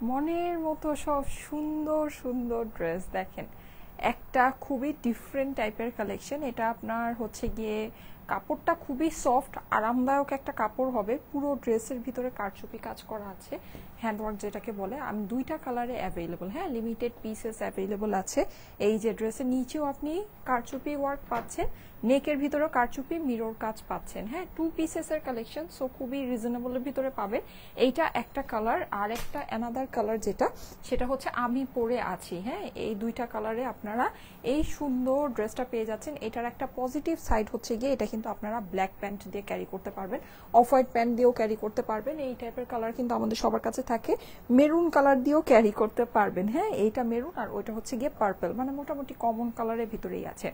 মনের মতো সব সুন্দর সুন্দর ড্রেস দেখেন, একটা খুবই ডিফারেন্ট টাইপের কালেকশন। এটা আপনার হচ্ছে গিয়ে কাপড়টা খুবই সফট, আরামদায়ক একটা কাপড় হবে। পুরো ড্রেসের ভিতরে কারচুপি কাজ করা আছে, হ্যান্ডওয়ার্ক যেটাকে বলে। আমি দুইটা কালারে অ্যাভেলেবল, হ্যাঁ, লিমিটেড পিসেস অ্যাভেলেবল আছে। এই যে ড্রেসের নিচেও আপনি কারচুপি ওয়ার্ক পাচ্ছেন, নেকের ভিতরেও কারচুপি মিরর কাজ পাচ্ছেন, হ্যাঁ, টু পিসেসের কালেকশন, সো খুবই রিজনেবলের ভিতরে পাবেন। এইটা একটা কালার, আর একটা অ্যানাদার কালার যেটা সেটা হচ্ছে আমি পরে আছি, হ্যাঁ, এই দুইটা কালারে আপনারা এই সুন্দর ড্রেসটা পেয়ে যাচ্ছেন। এটার একটা পজিটিভ সাইড হচ্ছে গিয়ে এটা কিন্তু আপনারা ব্ল্যাক প্যান্ট দিয়ে ক্যারি করতে পারবেন, অফ হোয়াইট প্যান্ট দিয়েও ক্যারি করতে পারবেন। এই টাইপের কালার কিন্তু আমাদের সবার কাছে থাকে, মেরুন কালার দিয়েও ক্যারি করতে পারবেন, হ্যাঁ, এইটা মেরুন আর ওইটা হচ্ছে গিয়ে পার্পল, মানে মোটামুটি কমন কালারের ভিতরেই আছে।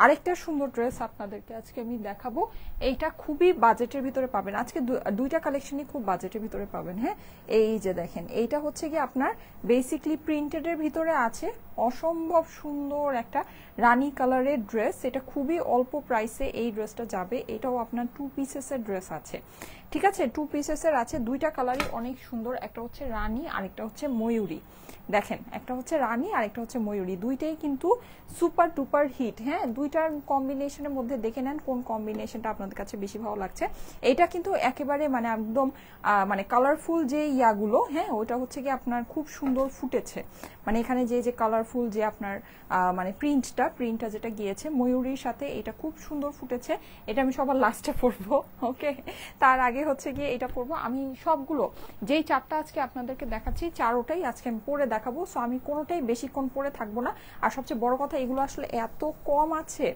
আরেকটা সুন্দর ড্রেস আপনাদেরকে আজকে আমি দেখাবো, এইটা খুবই বাজেটের ভিতরে পাবেন। আজকে দুইটা কালেকশনই খুব বাজেটের ভিতরে পাবেন, হ্যাঁ। এই যে দেখেন, এইটা হচ্ছে গিয়ে আপনার বেসিকলি প্রিন্টেডের ভিতরে আছে, অসম্ভব সুন্দর একটা রানী কালারের ড্রেস। এটা খুবই অল্প প্রাইসে এই ড্রেসটা যাবে। এটাও আপনার টু পিসেসের ড্রেস আছে, ঠিক আছে, টু পিসেসের আছে। দুইটা কালারই অনেক সুন্দর, একটা হচ্ছে রানী আর একটা হচ্ছে ময়ূরী। দেখেন, একটা হচ্ছে রানী আর একটা হচ্ছে ময়ূরী, দুইটাই কিন্তু সুপার ডুপার হিট, হ্যাঁ। দুইটার কম্বিনেশনের মধ্যে দেখে নেন কোন কম্বিনেশনটা আপনাদের কাছে বেশি ভালো লাগছে। এটা কিন্তু একেবারে মানে একদম মানে কালারফুল যে ইয়াগুলো, হ্যাঁ, ওটা হচ্ছে কি আপনার খুব সুন্দর ফুটেছে। মানে এখানে যে যে কালারফুল যে আপনার মানে প্রিন্টটা যেটা গিয়েছে ময়ূরীর সাথে, এটা খুব সুন্দর ফুটেছে। এটা আমি সবার লাস্টে পরবো, ওকে। তার আগে হচ্ছে গিয়ে এটা পরবো আমি সবগুলো, যেই চারটা আজকে আপনাদেরকে দেখাচ্ছি চারোটাই আজকে আমি পরে দেখাবো। সো আমি কোনোটাই বেশিক্ষণ পরে থাকবো না। আর সবচেয়ে বড় কথা, এগুলো আসলে এত কম আছে,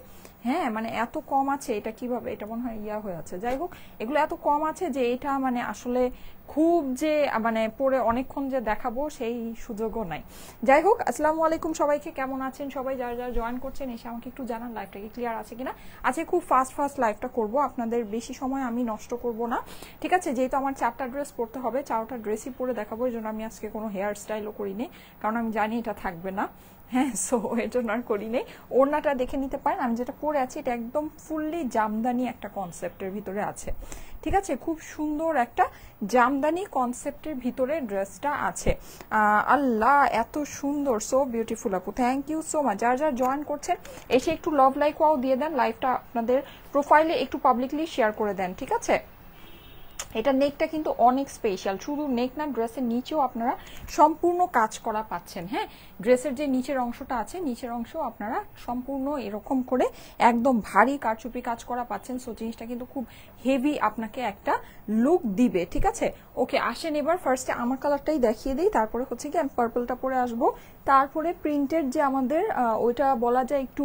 হ্যাঁ, মানে এত কম আছে। এটা কিভাবে, এটা মনে হয় ইয়া হয়ে আছে, যাই হোক, এগুলো এত কম আছে যে এটা মানে আসলে খুব যে মানে পরে অনেকক্ষণ যে দেখাবো সেই সুযোগও নাই। যাই হোক, আসসালামু আলাইকুম সবাইকে, কেমন আছেন সবাই? যারা যারা জয়েন করছেন এসে আমাকে একটু জানান লাইভটা কি ক্লিয়ার আছে কিনা। আজকে খুব ফাস্ট লাইভটা করব, আপনাদের বেশি সময় আমি নষ্ট করব না, ঠিক আছে। যেহেতু আমার চারটা ড্রেস পরতে হবে, চারটা ড্রেসই পরে দেখাবো, এই জন্য আমি আজকে কোনো হেয়ার স্টাইলও করিনি, কারণ আমি জানি এটা থাকবে না, হ্যাঁ। সো এর জন্য আর করি নেই। ওড়নাটা দেখে নিতে পারেন, আমি যেটা পরে আছি এটা একদম ফুললি জামদানি একটা কনসেপ্টের ভিতরে আছে, ঠিক আছে। খুব সুন্দর একটা জামদানি কনসেপ্টের ভিতরে ড্রেসটা আছে। আল্লাহ, এত সুন্দর, সো বিউটিফুল আপু, থ্যাংক ইউ সো মাচ। যারা যারা জয়েন করছেন এসে একটু লাভ লাইক ওয়াও দিয়ে দেন, লাইভটা আপনাদের প্রোফাইলে একটু পাবলিকলি শেয়ার করে দেন, ঠিক আছে। এটা নেকটা কিন্তু অনেক স্পেশাল, শুধু নেক না, ড্রেসের নিচেও আপনারা সম্পূর্ণ কাজ করা পাচ্ছেন, হ্যাঁ। ড্রেসের যে নিচের অংশটা আছে, নিচের অংশ আপনারা সম্পূর্ণ এরকম করে একদম ভারী কারচুপি কাজ করা পাচ্ছেন। সো জিনিসটা কিন্তু খুব হেভি আপনাকে একটা লুক দিবে, ঠিক আছে। ওকে, আসেন এবার ফার্স্টে আমার কালারটাই দেখিয়ে দিই, তারপরে হচ্ছে কি আমি পার্পলটা পরে আসবো। তারপরে প্রিন্টের যে আমাদের ওইটা বলা যায় একটু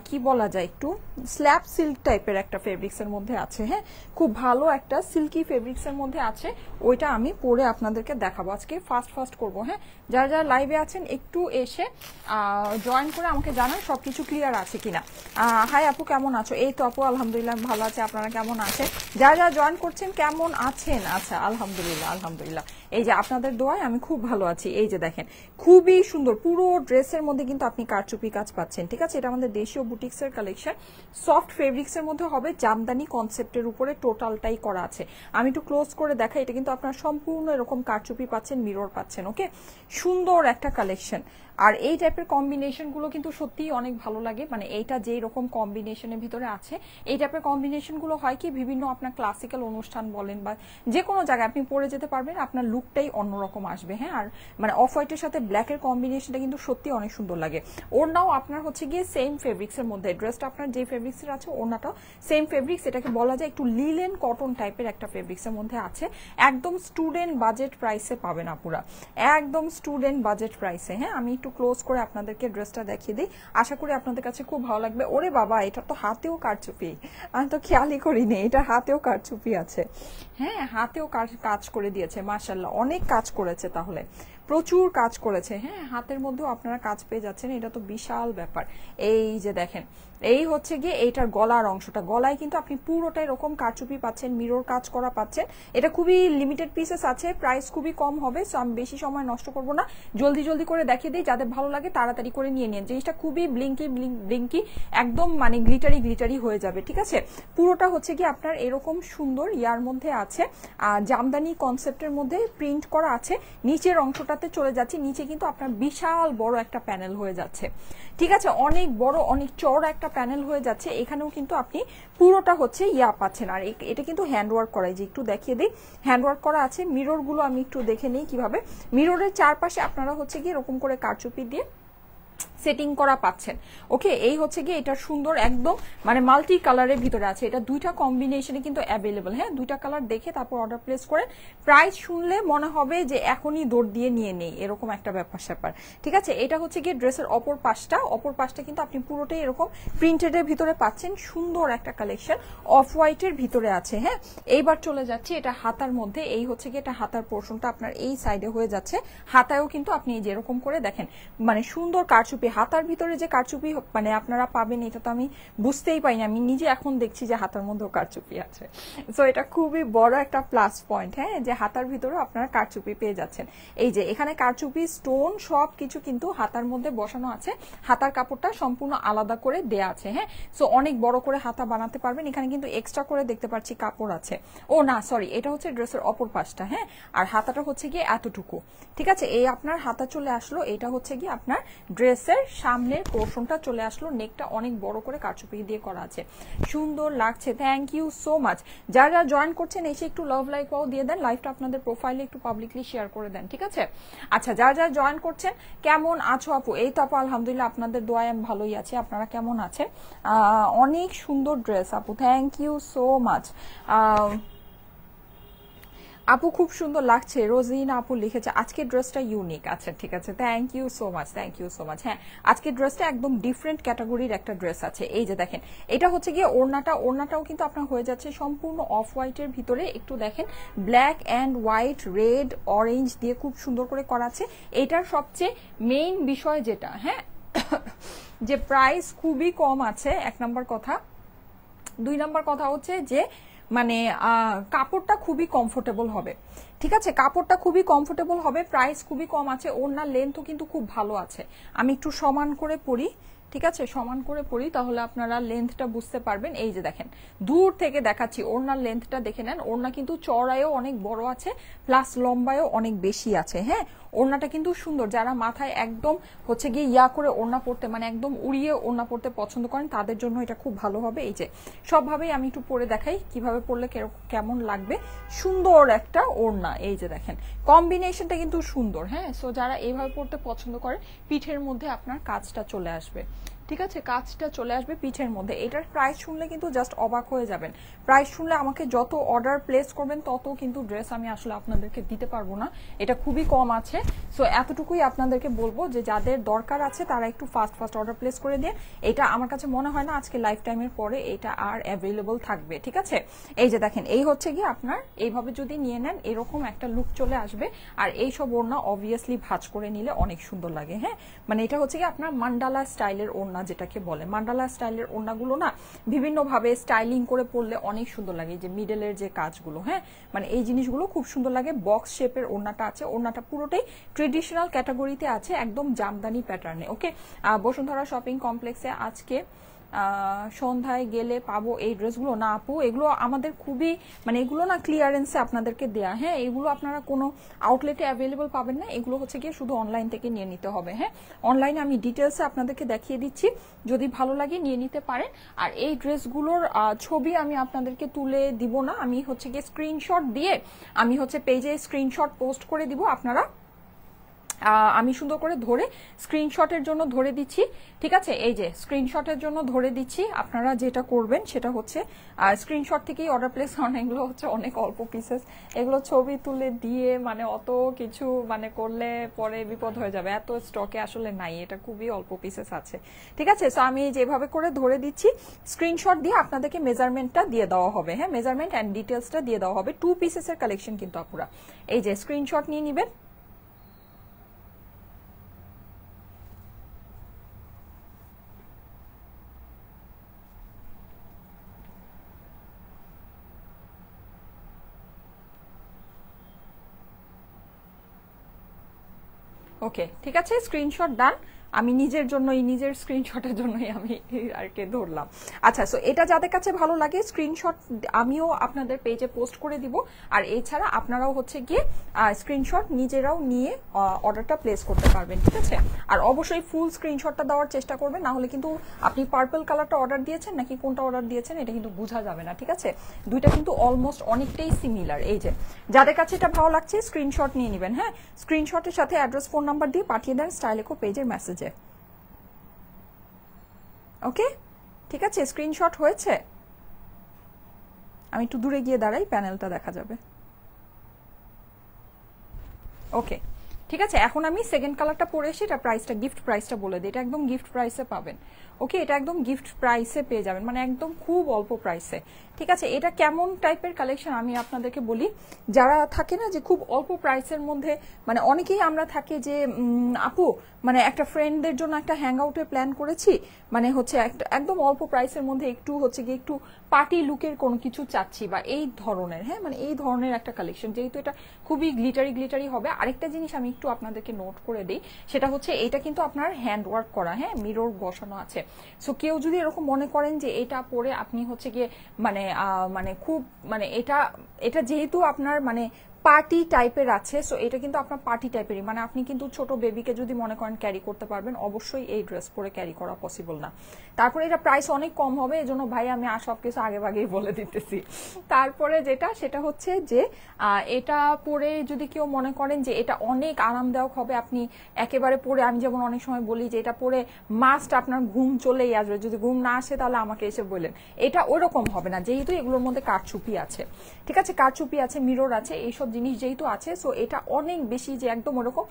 কি বলা যায়, একটু স্ল্যাব সিল্ক টাইপের একটা ফেব্রিক্সের মধ্যে আছে, হ্যাঁ, খুব ভালো একটা সিল্কি ফেব্রিক্সের মধ্যে আছে। ওইটা আমি পরে আপনাদেরকে দেখাবো আজকে, ফাস্ট করবো, হ্যাঁ। যারা যারা লাইভে আছেন একটু এসে জয়েন করে আমাকে জানান সবকিছু ক্লিয়ার আছে কিনা। হাই আপু, কেমন আছো? এই তো আপু, আলহামদুলিল্লাহ ভালো আছে, আপনারা কেমন আছেন? যারা যারা জয়েন করছেন কেমন আছেন? আচ্ছা, আলহামদুলিল্লাহ। এই যে আপনাদের দোয়ায় আমি খুব ভালো আছি। এই যে দেখেন, খুবই সুন্দর, পুরো ড্রেসের মধ্যে কিন্তু আপনি কারচুপি কাজ পাচ্ছেন, ঠিক আছে। এটা আমাদের দেশীয় বুটিক্সের কালেকশন, সফট ফেব্রিক্সের মধ্যে হবে, জামদানি কনসেপ্টের উপরে টোটালটাই করা আছে। আমি একটু ক্লোজ করে দেখাই, এটা কিন্তু আপনার সম্পূর্ণ এরকম কারচুপি পাচ্ছেন, মিরর পাচ্ছেন, ওকে। সুন্দর একটা কালেকশন। আর এই টাইপের কম্বিনেশনগুলো কিন্তু সত্যিই অনেক ভালো লাগে, মানে এইটা যেই রকম কম্বিনেশনের ভিতরে আছে, এই টাইপের কম্বিনেশনগুলো হয় কি বিভিন্ন আপনার ক্লাসিক্যাল অনুষ্ঠান বলেন বা যে কোনো জায়গায় আপনি পরে যেতে পারবেন, আপনার লুকটাই অন্যরকম আসবে, হ্যাঁ। আর মানে অফ হোয়াইটের সাথে ব্ল্যাকের কম্বিনেশনটা কিন্তু সত্যি অনেক সুন্দর লাগে। ওড়নাও আপনার হচ্ছে গিয়ে সেম ফেব্রিক্সের মধ্যে, ড্রেসটা আপনার যে ফেব্রিক্সের আছে ওড়নাটাও সেম ফেব্রিক্স, এটাকে বলা যায় একটু লিলেন কটন টাইপের একটা ফেব্রিক্সের মধ্যে আছে। একদম স্টুডেন্ট বাজেট প্রাইসে পাবেন আপুরা, একদম স্টুডেন্ট বাজেট প্রাইসে, হ্যাঁ। আমি একটু ক্লোজ করে আপনাদেরকে ড্রেসটা দেখিয়ে দিই, আশা করি আপনাদের কাছে খুব ভালো লাগবে। ওরে বাবা, এটা তো হাতেও কারচুপি, আমি তো খেয়ালই করিনি, এটা হাতেও কারচুপি আছে, হ্যাঁ, হাতেও কাজ করে দিয়েছে, মাশাআল্লাহ, অনেক কাজ করেছে। তাহলে প্রচুর কাজ করেছে, হ্যাঁ হাতের মধ্যেও আপনারা কাজ পেয়ে যাচ্ছেন, এটা তো বিশাল ব্যাপার। এই যে দেখেন এই হচ্ছে গিয়ে এইটার গলার অংশটা, গলায় কিন্তু আপনি পুরোটা এরকম কারচুপি পাচ্ছেন, মিরর কাজ করা পাচ্ছেন। এটা খুবই লিমিটেড পিসেস আছে, প্রাইস খুবই কম হবে, সো আমি বেশি সময় নষ্ট করব না, জলদি জলদি করে দেখিয়ে দিই, যাদের ভালো লাগে তাড়াতাড়ি করে নিয়ে নিন। জিনিসটা খুবই ব্লিঙ্কি একদম মানে গ্লিটারি হয়ে যাবে, ঠিক আছে। পুরোটা হচ্ছে কি আপনার এরকম সুন্দর ইয়ার মধ্যে আছে, জামদানি কনসেপ্টের মধ্যে প্রিন্ট করা আছে। নিচের অংশটাতে চলে যাচ্ছে, নিচে কিন্তু আপনার বিশাল বড় একটা প্যানেল হয়ে যাচ্ছে, ঠিক আছে, অনেক বড় অনেক চওড়া একটা প্যানেল হয়ে যাচ্ছে। এখানেও কিন্তু আপনি পুরোটা হচ্ছে ইয়া পাচ্ছেন, আর এটা কিন্তু হ্যান্ডওয়ার্ক করা, যে একটু দেখিয়ে দিই, হ্যান্ডওয়ার্ক করা আছে। মিরর গুলো আমি একটু দেখে নিই কিভাবে। মিররের চারপাশে আপনারা হচ্ছে গিয়ে এরকম করে কারচুপি দিয়ে সেটিং করা পাচ্ছেন। ওকে, এই হচ্ছে গিয়ে এটা সুন্দর একদম মানে মাল্টি কালারের ভিতরে আছে, এটা দুইটা কম্বিনেশনে কিন্তু অ্যাভেলেবল। হ্যাঁ, দুইটা কালার দেখে তারপর অর্ডার প্লেস করে, প্রাইস শুনলে মনে হবে যে এখনই দৌড় দিয়ে নিয়ে নেই, এরকম একটা ব্যাপার স্যাপার, ঠিক আছে। এটা হচ্ছে গিয়ে ড্রেসের অপর পাশটা কিন্তু আপনি পুরোটাই এরকম প্রিন্টেডের ভিতরে পাচ্ছেন, সুন্দর একটা কালেকশন অফ হোয়াইটের ভিতরে আছে। হ্যাঁ, এইবার চলে যাচ্ছে এটা হাতার মধ্যে, এই হচ্ছে গিয়ে এটা হাতার পোর্শনটা আপনার এই সাইডে হয়ে যাচ্ছে। হাতায়ও কিন্তু আপনি যেরকম করে দেখেন মানে সুন্দর কারচুপি, হাতার ভিতরে যে কারচুপি মানে আপনারা পাবেন এটা তো আমি বুঝতেই পাইনি, আমি নিজে এখন দেখছি যে হাতার মধ্যেও কারচুপি আছে। সো এটা খুবই বড় একটা প্লাস পয়েন্ট, হ্যাঁ, যে হাতার ভিতরেও আপনারা কারচুপি পেয়ে যাচ্ছেন। এই যে এখানে কারচুপি স্টোন সব কিছু কিন্তু হাতার মধ্যে বসানো আছে, হাতার কাপড়টা সম্পূর্ণ আলাদা করে দেয়া আছে। হ্যাঁ, সো অনেক বড় করে হাতা বানাতে পারবেন। এখানে কিন্তু এক্সট্রা করে দেখতে পাচ্ছি কাপড় আছে। ও না সরি, এটা হচ্ছে ড্রেসের অপর পাশটা। হ্যাঁ, আর হাতাটা হচ্ছে গিয়ে এতটুকু, ঠিক আছে। এই আপনার হাতা চলে আসলো, এটা হচ্ছে গিয়ে আপনার ড্রেসের সামনের পোর্শনটা চলে আসলো, নেকটা অনেক বড় করে কারচুপি দিয়ে করা আছে, সুন্দর লাগছে। Thank you so much. যারা জয়েন করছেন এসে একটু লাভ লাইক পাও দিয়ে দেন, লাইভটা আপনাদের প্রোফাইলে একটু পাবলিকলি শেয়ার করে দেন, ঠিক আছে। আচ্ছা, যারা জয়েন করছেন কেমন আছো আপু? এই তো আপু আলহামদুলিল্লাহ, আপনাদের দোয়ায় আমি ভালোই আছি, আপনারা কেমন আছেন? অনেক সুন্দর ড্রেস আপু, থ্যাংক ইউ সো মাচ। আপু খুব সুন্দর লাগছে, রোজিনা আপু লিখেছে আজকের ড্রেসটা ইউনিক। আচ্ছা ঠিক আছে, thank you so much, thank you so much. হ্যাঁ, আজকের ড্রেসটা একদম ডিফারেন্ট ক্যাটাগরির একটা ড্রেস আছে। এই যে দেখেন, এটা হচ্ছে গিয়ে ওড়নাটাও কিন্তু আপনার হয়ে যাচ্ছে সম্পূর্ণ অফ হোয়াইটের ভিতরে, একটু দেখেন black and white, red, orange দিয়ে খুব সুন্দর করে করা আছে। এটার সবচেয়ে মেইন বিষয় যেটা, হ্যাঁ, যে প্রাইস খুবই কম আছে, এক নম্বর কথা। দুই নম্বর কথা হচ্ছে যে মানে কাপড়টা খুবই কমফোর্টেবল হবে, ঠিক আছে, কাপড়টা খুবই কমফোর্টেবল হবে, প্রাইস খুবই কম আছে, ওড়নার লেন্থও কিন্তু খুব ভালো আছে। আমি একটু সমান করে পরি, ঠিক আছে, সমান করে পরি, তাহলে আপনারা লেন্থটা বুঝতে পারবেন। এই যে দেখেন, দূর থেকে দেখাচ্ছি, ওড়নার লেন্থটা দেখে নেন। ওড়না কিন্তু চওড়ায়ও অনেক বড় আছে, প্লাস লম্বায়ও অনেক বেশি আছে। হ্যাঁ, ওড়নাটা কিন্তু সুন্দর। যারা মাথায় একদম হচ্ছে গিয়ে ইয়া করে ওড়না পরতে, মানে একদম উড়িয়ে ওড়না পরতে পছন্দ করেন, তাদের জন্য এটা খুব ভালো হবে। এই যে সবভাবেই আমি একটু পরে দেখাই কিভাবে পরলে কেমন লাগবে। সুন্দর একটা ওড়না, এই যে দেখেন কম্বিনেশনটা কিন্তু সুন্দর। হ্যাঁ, সো যারা এইভাবে পরতে পছন্দ করে, পিঠের মধ্যে আপনার কাজটা চলে আসবে, ঠিক আছে, কাজটা চলে আসবে পিঠের মধ্যে। এটার প্রাইস শুনলে কিন্তু জাস্ট অবাক হয়ে যাবেন। প্রাইস শুনলে আমাকে যত অর্ডার প্লেস করবেন তত কিন্তু ড্রেস আমি আসলে আপনাদেরকে দিতে পারবো না, এটা খুবই কম আছে। সো এতটুকুই আপনাদেরকে বলবো যে যাদের দরকার আছে তারা একটু ফাস্ট অর্ডার প্লেস করে দিন। এটা আমার কাছে মনে হয় না আজকে লাইফ টাইমের পরে এটা আর অ্যাভেলেবল থাকবে, ঠিক আছে। এই যে দেখেন, এই হচ্ছে গিয়ে আপনার এইভাবে যদি নিয়ে নেন এরকম একটা লুক চলে আসবে। আর এই সব ওড়না অবভিয়াসলি ভাঁজ করে নিলে অনেক সুন্দর লাগে। হ্যাঁ, মানে এটা হচ্ছে গিয়ে আপনার মান্ডালা স্টাইলের ওড়না, যেটাকে বলে মান্ডালা স্টাইলের ওড়নাগুলো না বিভিন্ন ভাবে স্টাইলিং করে পরলে অনেক সুন্দর লাগে, যে মিডলের যে কাজগুলো, হ্যাঁ, মানে এই জিনিসগুলো খুব সুন্দর লাগে। বক্স শেপের ওড়নাটা আছে, ওড়নাটা পুরোটাই ট্রেডিশনাল ক্যাটাগরিতে আছে, একদম জামদানি প্যাটার্নে। ওকে, বসুন্ধরা শপিং কমপ্লেক্সে আজকে সন্ধ্যায় গেলে পাবো এই ড্রেসগুলো? না আপু, এগুলো আমাদের খুবই মানে এগুলো না ক্লিয়ারেন্সে আপনাদেরকে দেয়া। হ্যাঁ, এগুলো আপনারা কোনো আউটলেটে অ্যাভেলেবল পাবেন না, এগুলো হচ্ছে গিয়ে শুধু অনলাইন থেকে নিয়ে নিতে হবে। হ্যাঁ, অনলাইনে আমি ডিটেলসে আপনাদেরকে দেখিয়ে দিচ্ছি, যদি ভালো লাগে নিয়ে নিতে পারেন। আর এই ড্রেসগুলোর ছবি আমি আপনাদেরকে তুলে দিব না, আমি হচ্ছে গিয়ে স্ক্রিনশট দিয়ে আমি হচ্ছে পেজে স্ক্রিনশট পোস্ট করে দিব, আপনারা আমি সুন্দর করে ধরে স্ক্রিনশটের জন্য ধরে দিচ্ছি, ঠিক আছে। এই যে স্ক্রিনশটের জন্য ধরে দিচ্ছি, আপনারা যেটা করবেন সেটা হচ্ছে স্ক্রিনশট থেকেই অর্ডার প্লেস করেন। এগুলো হচ্ছে অনেক অল্প পিসেস, এগুলো ছবি তুলে দিয়ে মানে অত কিছু মানে করলে পরে বিপদ হয়ে যাবে, এত স্টকে আসলে নাই, এটা খুবই অল্প পিসেস আছে, ঠিক আছে। সো আমি যেভাবে করে ধরে দিচ্ছি, স্ক্রিনশট দিয়ে আপনাদেরকে মেজারমেন্টটা দিয়ে দেওয়া হবে। হ্যাঁ, মেজারমেন্ট অ্যান্ড ডিটেলসটা দিয়ে দেওয়া হবে। 2 পিসেসের কালেকশন কিন্তু আপুরা, এই যে স্ক্রিনশট নিয়ে নিবেন। ওকে, ঠিক আছে, স্ক্রিনশট ডান। আমি নিজের জন্যই, নিজের স্ক্রিনশটের জন্যই আমি আর কি ধরলাম। আচ্ছা, সো এটা যাদের কাছে ভালো লাগে স্ক্রিনশট আমিও আপনাদের পেজে পোস্ট করে দিব, আর এছাড়া আপনারাও হচ্ছে গিয়ে স্ক্রিনশট নিজেরাও নিয়ে অর্ডারটা প্লেস করতে পারবেন, ঠিক আছে। আর অবশ্যই ফুল স্ক্রিনশটটা দেওয়ার চেষ্টা করবেন, না হলে কিন্তু আপনি পার্পল কালারটা অর্ডার দিয়েছেন নাকি কোনটা অর্ডার দিয়েছেন এটা কিন্তু বোঝা যাবে না, ঠিক আছে। দুইটা কিন্তু অলমোস্ট অনেকটাই সিমিলার। এই যে যাদের কাছে এটা ভালো লাগছে স্ক্রিনশট নিয়ে নেবেন, হ্যাঁ, স্ক্রিনশটের সাথে অ্যাড্রেস ফোন নাম্বার দিয়ে পাঠিয়ে দেন স্টাইলেকো পেজের মেসেজে। ওকে, ঠিক আছে, স্ক্রিনশট হয়েছে। আমি একটু দূরে গিয়ে দাঁড়াই, প্যানেলটা দেখা যাবে। ওকে, ঠিক আছে, এখন আমি সেকেন্ড কালারটা পরে এসে এটা প্রাইসটা, গিফট প্রাইসটা বলে দিই। এটা একদম গিফট প্রাইসে পাবেন। ওকে, এটা একদম গিফট প্রাইসে পেয়ে যাবেন, মানে একদম খুব অল্প প্রাইসে, ঠিক আছে। এটা কেমন টাইপের কালেকশন আমি আপনাদেরকে বলি। যারা থাকে না যে খুব অল্প প্রাইসের মধ্যে, মানে অনেকেই আমরা থাকি যে আপু মানে একটা ফ্রেন্ডদের জন্য একটা হ্যাং আউটের প্ল্যান করেছি, মানে হচ্ছে একটা একদম অল্প প্রাইসের মধ্যে একটু হচ্ছে গিয়ে একটু পার্টি লুকের কোনো কিছু চাচ্ছি, বা এই ধরনের, হ্যাঁ, মানে এই ধরনের একটা কালেকশন। যেহেতু এটা খুবই গ্লিটারি গ্লিটারি হবে। আরেকটা জিনিস আমি একটু আপনাদেরকে নোট করে দিই, সেটা হচ্ছে এটা কিন্তু আপনার হ্যান্ড ওয়ার্ক করা, হ্যাঁ, মিরর বসানো আছে। সো কেউ যদি এরকম মনে করেন যে এটা পরে আপনি হচ্ছে গিয়ে মানে মানে খুব মানে এটা এটা যেহেতু আপনার মানে পার্টি টাইপের আছে, সো এটা কিন্তু আপনার পার্টি টাইপেরই, মানে আপনি কিন্তু ছোট বেবিকে যদি মনে করেন ক্যারি করতে পারবেন, অবশ্যই এই ড্রেস পরে ক্যারি করা পসিবল না। তারপরে এটা প্রাইস অনেক কম হবে, এজন্য ভাই আমি সব কিছু আগে ভাগেই বলে দিতেছি। তারপরে যেটা সেটা হচ্ছে যে এটা পরে যদি কেউ মনে করেন যে এটা অনেক আরামদায়ক হবে, আপনি একেবারে পরে, আমি যেমন অনেক সময় বলি যে এটা পরে মাস্ট আপনার ঘুম চলেই আসবে, যদি ঘুম না আসে তাহলে আমাকে এসে বললেন, এটা ওইরকম হবে না, যেহেতু এগুলোর মধ্যে কারচুপি আছে, ঠিক আছে, কারচুপি আছে, মিরর আছে, এইসব জিনিস যেহেতু আছে, সো এটা অনেক বেশি যে একদম ওরকম,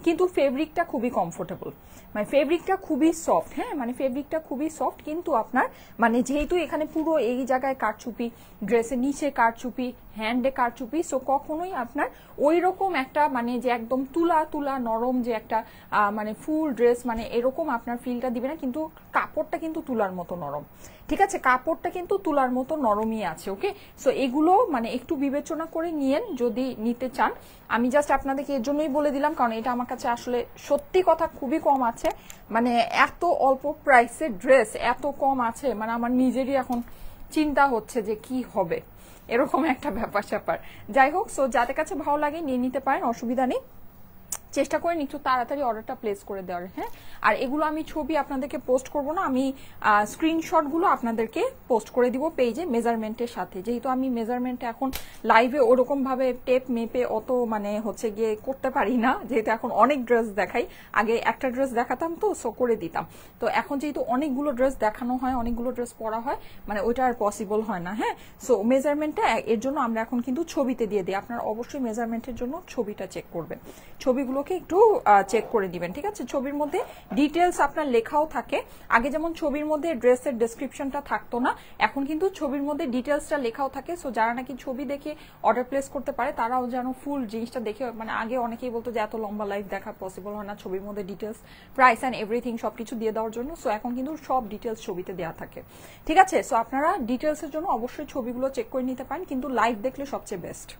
কিন্তু ফেব্রিকটা খুবই কমফোর্টেবল, মানে ফেব্রিকটা খুবই সফট, হ্যাঁ, মানে ফেব্রিকটা খুবই সফট, কিন্তু আপনার মানে যেহেতু এখানে পুরো এই জায়গায় কারচুপি, ড্রেসের নিচে কারচুপি, হ্যান্ডে কারচুপি, সো কখনোই আপনার ওই রকম একটা মানে যে একদম তুলা তুলা নরম যে একটা মানে ফুল ড্রেস মানে এরকম আপনার ফিলটা দিবে না, কিন্তু কাপড়টা কিন্তু তুলার মতো নরম, ঠিক আছে, কাপড়টা কিন্তু তুলার মতো নরমই আছে। ওকে, সো এগুলো মানে একটু বিবেচনা করে নিয়েন যদি নিতে চান। আমি জাস্ট আপনাদেরকে এর জন্যই বলে দিলাম, কারণ এটা আমার কাছে আসলে সত্যি কথা খুবই কম আছে, মানে এত অল্প প্রাইসে ড্রেস এত কম আছে, মানে আমার নিজেরই এখন চিন্তা হচ্ছে যে কি হবে, এরকম একটা ব্যাপার স্যাপার। যাই হোক, সো যাদের কাছে ভালো লাগে নিয়ে নিতে পারেন, অসুবিধা নেই। চেষ্টা করেন একটু তাড়াতাড়ি অর্ডারটা প্লেস করে দেওয়ার, হ্যাঁ। আর এগুলো আমি ছবি আপনাদেরকে পোস্ট করব না, আমি স্ক্রিনশটগুলো আপনাদেরকে পোস্ট করে দিব পেজে মেজারমেন্টের সাথে, যেহেতু আমি মেজারমেন্টে এখন লাইভে ওরকম ভাবে টেপ মেপে অত মানে হচ্ছে গিয়ে করতে পারি না, যেহেতু এখন অনেক ড্রেস দেখাই, আগে একটা ড্রেস দেখাতাম তো সো করে দিতাম, তো এখন যেহেতু অনেকগুলো ড্রেস দেখানো হয়, অনেকগুলো ড্রেস পরা হয়, মানে ওইটা আর পসিবল হয় না, হ্যাঁ। সো মেজারমেন্টটা এর জন্য আমরা এখন কিন্তু ছবিতে দিয়ে দিই, আপনারা অবশ্যই মেজারমেন্টের জন্য ছবিটা চেক করবেন, ছবিগুলো একটু চেক করে দিবেন, ঠিক আছে। ছবির মধ্যে ডিটেলস আপনার লেখাও থাকে, আগে যেমন ছবির মধ্যে ড্রেসের ডেসক্রিপশনটা থাকতো না, এখন কিন্তু ছবির মধ্যে ডিটেলসটা লেখাও থাকে, সো যারা নাকি ছবি দেখে অর্ডার প্লেস করতে পারে তারাও যেন ফুল জিনিসটা দেখে, মানে আগে অনেকেই বলতো যে এত লম্বা লাইভ দেখা পসিবল হয় না, ছবির মধ্যে ডিটেলস প্রাইস অ্যান্ড এভরিথিং সবকিছু দিয়ে দেওয়ার জন্য, সো এখন কিন্তু সব ডিটেলস ছবিতে দেওয়া থাকে, ঠিক আছে। সো আপনারা ডিটেলসের জন্য অবশ্যই ছবিগুলো চেক করে নিতে পারেন, কিন্তু লাইভ দেখলে সবচেয়ে বেস্ট।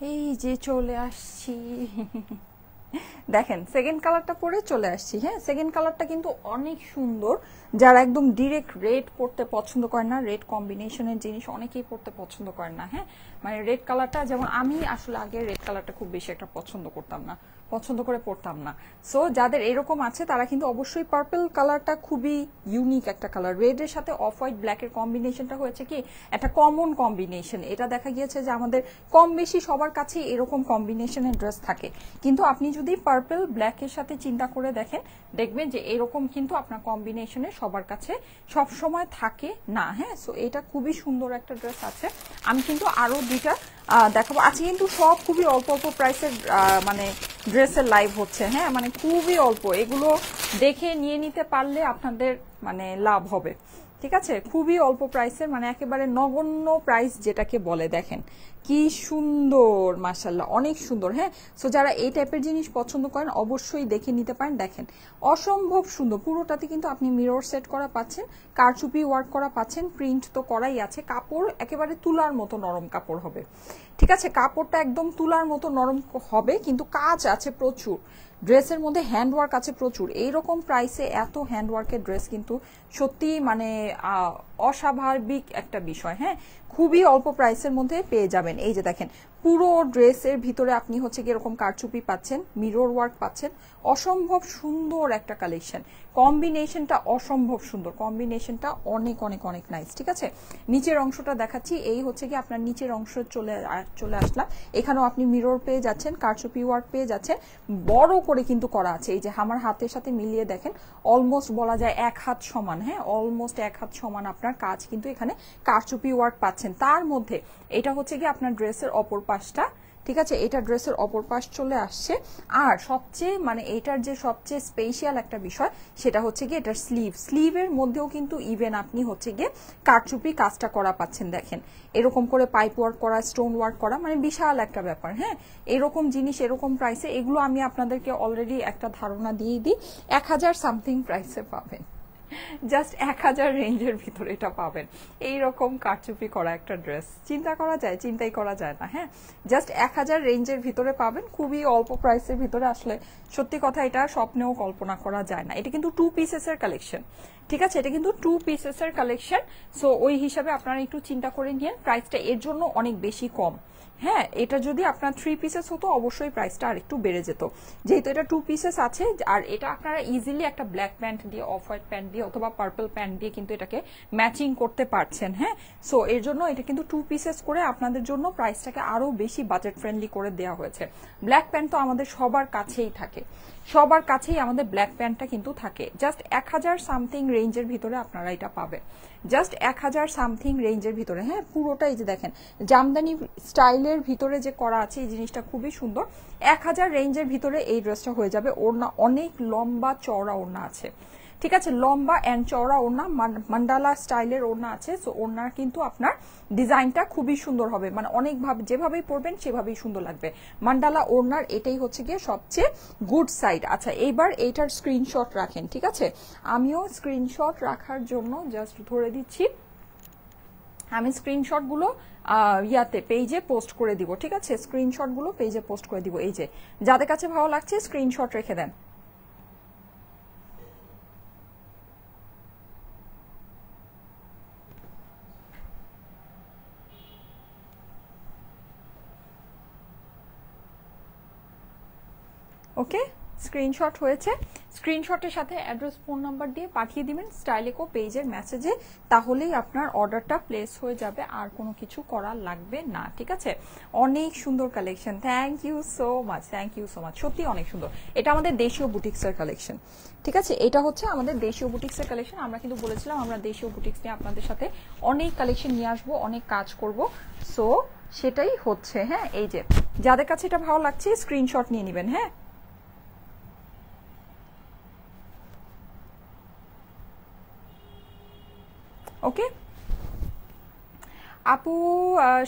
এই যে চলে আসছি দেখেন সেকেন্ড কালারটা পরে চলে আসছি। হ্যাঁ, সেকেন্ড কালারটা কিন্তু অনেক সুন্দর। যারা একদম ডিরেক্ট রেড পরতে পছন্দ করেন না, রেড কম্বিনেশনের জিনিস অনেকেই পরতে পছন্দ করেন না। হ্যাঁ, মানে রেড কালারটা, যেমন আমি আসলে আগে রেড কালারটা খুব বেশি একটা পছন্দ করতাম না, পছন্দ করে পড়তাম না। সো যাদের এরকম আছে তারা কিন্তু অবশ্যই পার্পল কালারটা খুবই ইউনিক একটা কালার। রেডের সাথে অফ হোয়াইট ব্ল্যাকের কম্বিনেশনটা হয়েছে কি একটা কমন কম্বিনেশন। এটা দেখা গিয়েছে যে আমাদের কম বেশি সবার কাছে এরকম কম্বিনেশনের ড্রেস থাকে, কিন্তু আপনি যদি পার্পল ব্ল্যাকের সাথে চিন্তা করে দেখেন, দেখবেন যে এরকম কিন্তু আপনার কম্বিনেশনে সবার কাছে সব সময় থাকে না। হ্যাঁ, সো এটা খুবই সুন্দর একটা ড্রেস আছে। আমি কিন্তু আরো দুইটা দেখাবো। আজকে কিন্তু সব খুবই অল্প অল্প প্রাইসের মানে ড্রেসের লাইভ হচ্ছে। হ্যাঁ, মানে খুবই অল্প, এগুলো দেখে নিয়ে নিতে পারলে আপনাদের মানে লাভ হবে। ঠিক আছে, খুবই অল্প প্রাইসের, মানে একেবারে নগণ্য প্রাইস যেটাকে বলে। দেখেন কি সুন্দর, মাশাআল্লাহ অনেক সুন্দর। হ্যাঁ, সো যারা এই টাইপের জিনিস পছন্দ করেন অবশ্যই দেখে নিতে পারেন। দেখেন অসম্ভব সুন্দর, পুরোটাতে কিন্তু আপনি মিরর সেট করা পাচ্ছেন, কারচুপি ওয়ার্ক করা পাচ্ছেন, প্রিন্ট তো করাই আছে। কাপড় একেবারে তুলার মতো নরম কাপড় হবে। ঠিক আছে, কাপড়টা একদম তুলার মতো নরম হবে, কিন্তু কাজ আছে প্রচুর। ড্রেসের মধ্যে হ্যান্ডওয়ার্ক আছে প্রচুর। এইরকম প্রাইসে এত হ্যান্ডওয়ার্কের ড্রেস কিন্তু সত্যি মানে অস্বাভাবিক একটা বিষয়। হ্যাঁ, খুবই অল্প প্রাইসের মধ্যে পেয়ে যাবেন। এই যে দেখেন পুরো ড্রেসের ভিতরে আপনি হচ্ছে কি এরকম কারচুপি পাচ্ছেন, মিরর ওয়ার্ক পাচ্ছেন। অসম্ভব সুন্দর একটা কালেকশন, কম্বিনেশনটা অসম্ভব সুন্দর, কম্বিনেশনটা অনেক অনেক অনেক নাইস। ঠিক আছে, নিচের অংশটা দেখাচ্ছি। এই হচ্ছে কি আপনার নিচের অংশ চলে আসলাম। এখানেও আপনি মিরর পেয়ে যাচ্ছেন, কারচুপি ওয়ার্ক পেয়ে যাচ্ছেন, বড় করে কিন্তু করা আছে। এই যে আমার হাতের সাথে মিলিয়ে দেখেন, অলমোস্ট বলা যায় এক হাত সমান। হ্যাঁ, অলমোস্ট এক হাত সমান আপনার কাজ কিন্তু এখানে কারচুপি ওয়ার্ক পাচ্ছেন। তার মধ্যে এটা হচ্ছে কি আপনার ড্রেসের অপর পাশটা। ঠিক আছে, এটা ড্রেসের অপর পাশ চলে আসছে। আর সবচেয়ে মানে এটার যে সবচেয়ে স্পেশাল একটা বিষয় সেটা হচ্ছে কি এটার স্লিভের মধ্যেও কিন্তু ইভেন আপনি হচ্ছে গিয়ে কারচুপি কাজটা করা পাচ্ছেন। দেখেন এরকম করে পাইপ ওয়ার্ক করা, স্টোন ওয়ার্ক করা, মানে বিশাল একটা ব্যাপার। হ্যাঁ, এরকম জিনিস এরকম প্রাইসে, এগুলো আমি আপনাদেরকে অলরেডি একটা ধারণা দিয়ে দিই, 1000 সামথিং প্রাইসে পাবেন। জাস্ট 1000 রেঞ্জের ভিতরে এটা পাবেন। এইরকম কারচুপি করা একটা ড্রেস চিন্তা করা যায়? চিন্তাই করা যায় না। হ্যাঁ, জাস্ট 1000 রেঞ্জের ভিতরে পাবেন, খুবই অল্প প্রাইসের ভিতরে। আসলে সত্যি কথা এটা স্বপ্নেও কল্পনা করা যায় না। এটা কিন্তু 2 পিসেসের কালেকশন। ঠিক আছে, এটা কিন্তু 2 পিসেসের কালেকশন। সো ওই হিসাবে আপনারা একটু চিন্তা করে নিন, প্রাইসটা এর জন্য অনেক বেশি কম। হ্যাঁ, এটা যদি আপনার 3 পিসেস হতো অবশ্যই প্রাইসটা আরেকটু বেড়ে যেত। যেহেতু এটা 2 পিসেস আছে, আর এটা আপনারা ইজিলি একটা ব্ল্যাক প্যান্ট দিয়ে, অফ হোয়াইট প্যান্ট দিয়ে অথবা পার্পল প্যান্ট দিয়ে কিন্তু এটাকে ম্যাচিং করতে পারছেন। হ্যাঁ, সো এর জন্য এটা কিন্তু 2 পিসেস করে আপনাদের জন্য প্রাইসটাকে আরো বেশি বাজেট ফ্রেন্ডলি করে দেওয়া হয়েছে। ব্ল্যাক প্যান্ট তো আমাদের সবার কাছেই থাকে, সবার কাছেই আমাদের ব্ল্যাক প্যান্টটা কিন্তু থাকে। জাস্ট 1000 সামথিং রেঞ্জের ভিতরে আপনারা এটা পাবেন, জাস্ট 1000 সামথিং রেঞ্জের ভিতরে। হ্যাঁ, পুরোটাই যে দেখেন জামদানি স্টাইলের ভিতরে যে করা আছে, এই জিনিসটা খুবই সুন্দর। 1000 রেঞ্জের ভিতরে এই ড্রেসটা হয়ে যাবে। ওড়না অনেক লম্বা চওড়া ওড়না আছে। ঠিক আছে, লম্বা এন্ড চওড়া ওড়না, মান্ডালা স্টাইলের ওড়না আছে। সো ওড়নার কিন্তু আপনার ডিজাইনটা খুবই সুন্দর হবে, মানে অনেকভাবে যেভাবেই পরবেন সেভাবেই সুন্দর লাগবে। মান্ডালা ওড়নার এটাই হচ্ছে গিয়ে সবচেয়ে গুড সাইড। আচ্ছা, এইবার এইটার স্ক্রিনশট রাখেন। ঠিক আছে, আমিও স্ক্রিনশট রাখার জন্য জাস্ট ধরে দিচ্ছি। আমি স্ক্রিনশটগুলো ইয়াতে পেজে পোস্ট করে দিব। ঠিক আছে, স্ক্রিনশটগুলো পেজে পোস্ট করে দিব। এই যে যাদের কাছে ভালো লাগছে স্ক্রিনশট রেখে দেন। ওকে, স্ক্রিনশট হয়েছে। স্ক্রিনশটের সাথে অ্যাড্রেস, ফোন নাম্বার দিয়ে পাঠিয়ে দিবেন স্টাইলেকো পেজের মেসেজে, তাহলেই আপনার অর্ডারটা প্লেস হয়ে যাবে, আর কোনো কিছু করা লাগবে না। ঠিক আছে, অনেক সুন্দর collection. Thank you so much, thank you so much, সত্যি অনেক সুন্দর। এটা আমাদের দেশীয় বুটিক্সের কালেকশন। ঠিক আছে, এটা হচ্ছে আমাদের দেশীয় বুটিক্সের কালেকশন। আমরা কিন্তু বলেছিলাম আমরা দেশীয় বুটিক্স নিয়ে আপনাদের সাথে অনেক কালেকশন নিয়ে আসবো, অনেক কাজ করব। সো সেটাই হচ্ছে। হ্যাঁ, এই যে যাদের কাছে এটা ভালো লাগছে স্ক্রিনশট নিয়ে নেবেন। হ্যাঁ, ওকে আপু,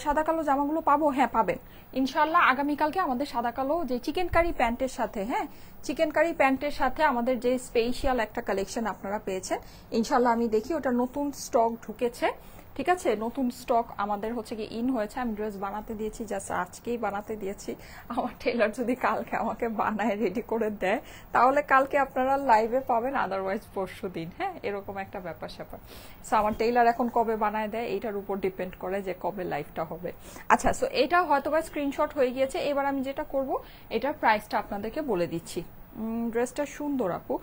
সাদা কালো জামাগুলো পাবো? হ্যাঁ পাবেন ইনশাল্লাহ। আগামীকালকে আমাদের সাদা কালো যে চিকেন কারি প্যান্টের সাথে, হ্যাঁ চিকেন কারি প্যান্টের সাথে আমাদের যে স্পেশাল একটা কালেকশন আপনারা পেয়েছেন, ইনশাল্লাহ আমি দেখি ওটা নতুন স্টক ঢুকেছে। ঠিক আছে, নতুন স্টক আমাদের হচ্ছে কি ইন হয়েছে। আমি ড্রেস বানাতে দিয়েছি, জাস্ট আজকেই বানাতে দিয়েছি। আমার টেলার যদি কালকে আমাকে বানায় রেডি করে দেয় তাহলে কালকে আপনারা লাইভে পাবেন, আদারওয়াইজ পরশু দিন। হ্যাঁ, এরকম একটা ব্যাপার স্যাপার। সো আমার টেলার এখন কবে বানায় দেয় এইটার উপর ডিপেন্ড করে যে কবে লাইভটা হবে। আচ্ছা, সো এটা হয়তো বা স্ক্রিনশট হয়ে গিয়েছে। এবার আমি যেটা করব, এটার প্রাইসটা আপনাদেরকে বলে দিচ্ছি। ড্রেসটা সুন্দর আপু,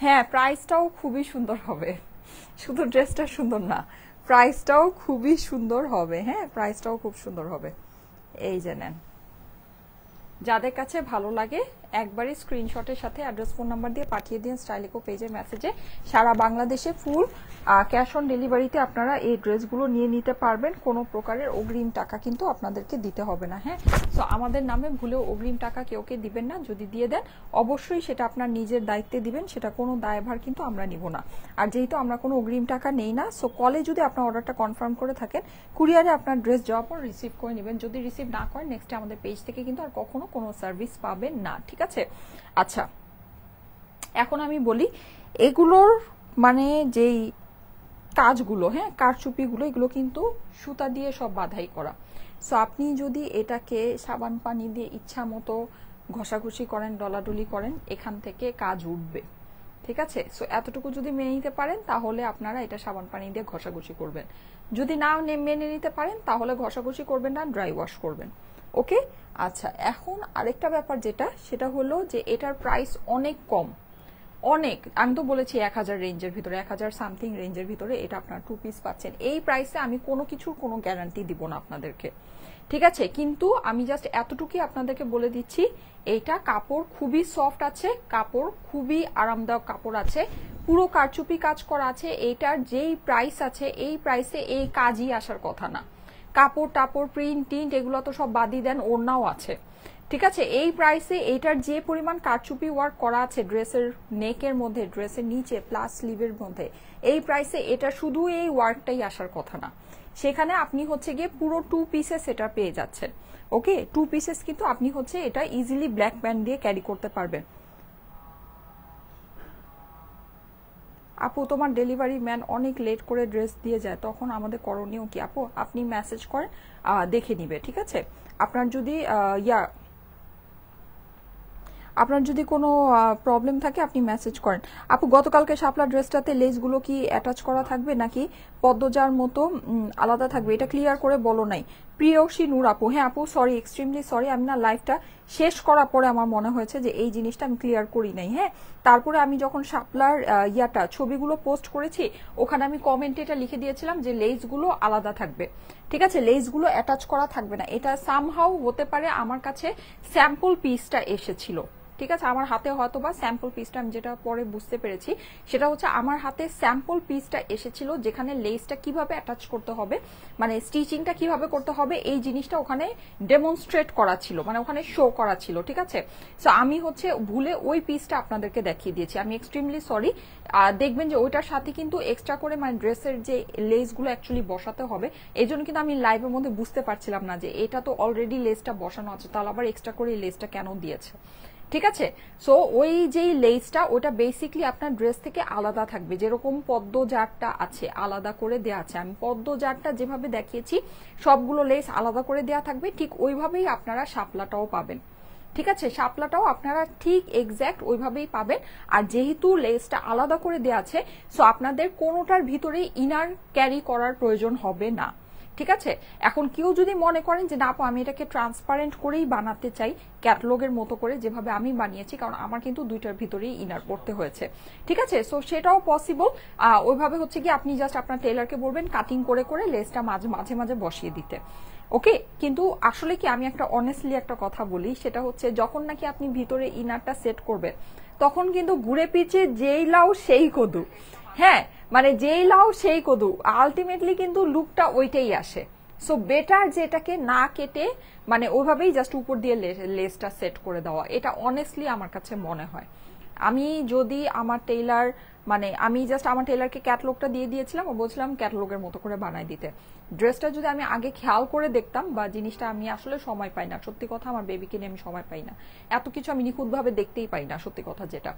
হ্যাঁ প্রাইসটাও খুবই সুন্দর হবে, শুধু ড্রেসটা সুন্দর না, প্রাইসটাও খুবই সুন্দর হবে। হ্যাঁ, প্রাইসটাও খুব সুন্দর হবে। এই যে নেন, যাদের কাছে ভালো লাগে একবারই স্ক্রিনশটের সাথে অ্যাড্রেস ফোন নাম্বার দিয়ে পাঠিয়ে দিন স্টাইলিকো পেজে মেসেজে। সারা বাংলাদেশে ফুল ক্যাশ অন ডেলিভারিতে আপনারা এই ড্রেসগুলো নিয়ে নিতে পারবেন। কোনো প্রকারের অগ্রিম টাকা কিন্তু আপনাদেরকে দিতে হবে না। হ্যাঁ, সো আমাদের নামে ভুলেও অগ্রিম টাকা কেউকে দিবেন না। যদি দিয়ে দেন অবশ্যই সেটা আপনার নিজের দায়িত্বে দিবেন, সেটা কোনো দায়ভার কিন্তু আমরা নিব না। আর যেহেতু আমরা কোনো অগ্রিম টাকা নেই না, সো কলে যদি আপনার অর্ডারটা কনফার্ম করে থাকেন, কুরিয়ারে আপনার ড্রেস যাওয়ার পর রিসিভ করে নেবেন। যদি রিসিভ না করেন নেক্সটে আমাদের পেজ থেকে কিন্তু আর কখনো কোনো সার্ভিস পাবেন না। ঠিক আছে, আচ্ছা এখন আমি বলি এগুলোর মানে যেই কাজগুলো, হ্যাঁ কারচুপিগুলো, এগুলো কিন্তু সুতা দিয়ে সব বাঁধাই করা। সো আপনি যদি এটাকে সাবান পানি দিয়ে ইচ্ছা মতো ঘষাঘষি করেন, ডলাডলি করেন, এখান থেকে কাজ উঠবে। ঠিক আছে, সো এতটুকু যদি মেনে নিতে পারেন তাহলে আপনারা এটা সাবান পানি দিয়ে ঘষাঘষি করবেন। যদি না মেনে নিতে পারেন তাহলে ঘষাঘষি করবেন না, ড্রাই ওয়াশ করবেন। ওকে, আচ্ছা এখন আরেকটা ব্যাপার যেটা, সেটা হলো যে এটার প্রাইস অনেক কম, অনেক। আমি তো বলেছি 1000 রেঞ্জের ভিতরে, 1000 সামথিং রেঞ্জের ভিতরে এটা আপনার 2 পিস পাচ্ছেন। এই প্রাইসে আমি কোনো কিছুর কোনো গ্যারান্টি দিব না আপনাদেরকে। ঠিক আছে, কিন্তু আমি জাস্ট এতটুকুই আপনাদেরকে বলে দিচ্ছি, এইটা কাপড় খুবই সফট আছে, কাপড় খুবই আরামদায়ক কাপড় আছে, পুরো কারচুপি কাজ করা আছে। এইটার যেই প্রাইস আছে এই প্রাইসে এই কাজই আসার কথা না। কাপড় টাপড় প্রিন্ট টিন্ট এগুলো তো সব বাদই দেন, ওড়নাও আছে। ঠিক আছে, এই প্রাইসে এইটার যে পরিমাণ কারচুপি ওয়ার্ক করা আছে ড্রেসের নেকের মধ্যে, ড্রেসের নিচে প্লাস স্লিভের মধ্যে, এই প্রাইসে এটা শুধু এই ওয়ার্কটাই আসার কথা না। সেখানে আপনি হচ্ছে গিয়ে পুরো 2 পিসেস এটা পেয়ে যাচ্ছেন। ওকে, 2 পিসেস কিন্তু আপনি হচ্ছে এটা ইজিলি ব্ল্যাক প্যান্ট দিয়ে ক্যারি করতে পারবেন। আপু তোমার ডেলিভারি ম্যান অনেক লেট করে ড্রেস দিয়ে যায়, তখন আমাদের করণীয় কি? আপু আপনি মেসেজ করেন, দেখে নিবে। ঠিক আছে, আপনার যদি আপনার যদি কোনো প্রবলেম থাকে আপনি মেসেজ করেন। আপু গতকালকে শাপলা ড্রেসটাতে লেসগুলো কি অ্যাটাচ করা থাকবে নাকি পদ্মজার মতো আলাদা থাকবে? এটা ক্লিয়ার করে বলো নাই। প্রিয়সী নূর আপু, হ্যাঁ আপু সরি, এক্সট্রিমলি সরি, আমি না লাইভটা শেষ করার পরে আমার মনে হয়েছে যে এই জিনিসটা আমি ক্লিয়ার করি নাই। হ্যাঁ, তারপরে আমি যখন শাপলার ছবিগুলো পোস্ট করেছি ওখানে আমি কমেন্টে এটা লিখে দিয়েছিলাম যে লেসগুলো আলাদা থাকবে। ঠিক আছে, লেসগুলো অ্যাটাচ করা থাকবে না। এটা সামহাউ হতে পারে আমার কাছে স্যাম্পল পিসটা এসেছিল। ঠিক আছে, আমার হাতে হয়তো বা স্যাম্পল পিসটা, আমি যেটা পরে বুঝতে পেরেছি সেটা হচ্ছে আমার হাতে স্যাম্পল পিসটা এসেছিল যেখানে লেসটা কিভাবে অ্যাটাচ করতে হবে, মানে স্টিচিংটা কিভাবে করতে হবে এই জিনিসটা ওখানে ডেমনস্ট্রেট করা ছিল, মানে ওখানে শো করা ছিল। ঠিক আছে, সো আমি হচ্ছে ভুলে ওই পিসটা আপনাদেরকে দেখিয়ে দিয়েছি, আমি এক্সট্রিমলি সরি। দেখবেন যে ওইটার সাথে কিন্তু এক্সট্রা করে মানে ড্রেসের যে লেসগুলো অ্যাকচুয়ালি বসাতে হবে, এই জন্য কিন্তু আমি লাইভের মধ্যে বুঝতে পারছিলাম না যে এটা তো অলরেডি লেসটা বসানো আছে, তাহলে আবার এক্সট্রা করে লেসটা কেন দিয়েছে। ঠিক আছে, সো ওই যেই লেসটা ওটা বেসিকলি আপনার ড্রেস থেকে আলাদা থাকবে, যেরকম পদ্ম জারটা আছে আলাদা করে দেয়া আছে, আমি পদ্ম জারটা যেভাবে দেখিয়েছি সবগুলো লেস আলাদা করে দেয়া থাকবে, ঠিক ওইভাবেই আপনারা শাপলাটাও পাবেন। ঠিক আছে, শাপলাটাও আপনারা ঠিক এক্স্যাক্ট ওইভাবেই পাবেন। আর যেহেতু লেসটা আলাদা করে দেয়া আছে, সো আপনাদের কোনোটার ভিতরেই ইনার ক্যারি করার প্রয়োজন হবে না। ঠিক আছে, এখন কেউ যদি মনে করেন যে না আপু আমি এটাকে ট্রান্সপারেন্ট করেই বানাতে চাই ক্যাটলগের মতো করে যেভাবে আমি বানিয়েছি, কারণ আমার কিন্তু দুইটার ভিতরেই ইনার পড়তে হয়েছে। ঠিক আছে, সো সেটাও পসিবল। ওইভাবে হচ্ছে কি আপনি জাস্ট আপনার টেলারকে বলবেন কাটিং করে করে লেসটা মাঝে মাঝে মাঝে বসিয়ে দিতে। ওকে, কিন্তু আসলে কি আমি একটা অনেস্টলি একটা কথা বলি, সেটা হচ্ছে যখন নাকি আপনি ভিতরে ইনারটা সেট করবেন তখন কিন্তু ঘুরে পিছে যেই লাউ সেই কদু। হ্যাঁ, মানে যেই লাউ সেই কদু, আলটিমেটলি কিন্তু লুকটা ওইটাই আসে। সো বেটার যেটাকে না কেটে মানে ওইভাবেই জাস্ট উপর দিয়ে লেসটা সেট করে দেওয়া, এটা অনেস্টলি আমার কাছে মনে হয়। আমি যদি আমার টেইলার মানে আমি জাস্ট আমার টেইলারকে ক্যাটালগটা দিয়ে দিয়েছিলাম, ও বলছিলাম ক্যাটালগের মতো করে বানাই দিতে। ড্রেসটা যদি আমি আগে খেয়াল করে দেখতাম, বা জিনিসটা আমি আসলে সময় পাই না, সত্যি কথা আমার বেবিকে নিয়ে আমি সময় পাই না, এত কিছু আমি নিখুঁতভাবে দেখতেই পাই না, সত্যি কথা যেটা।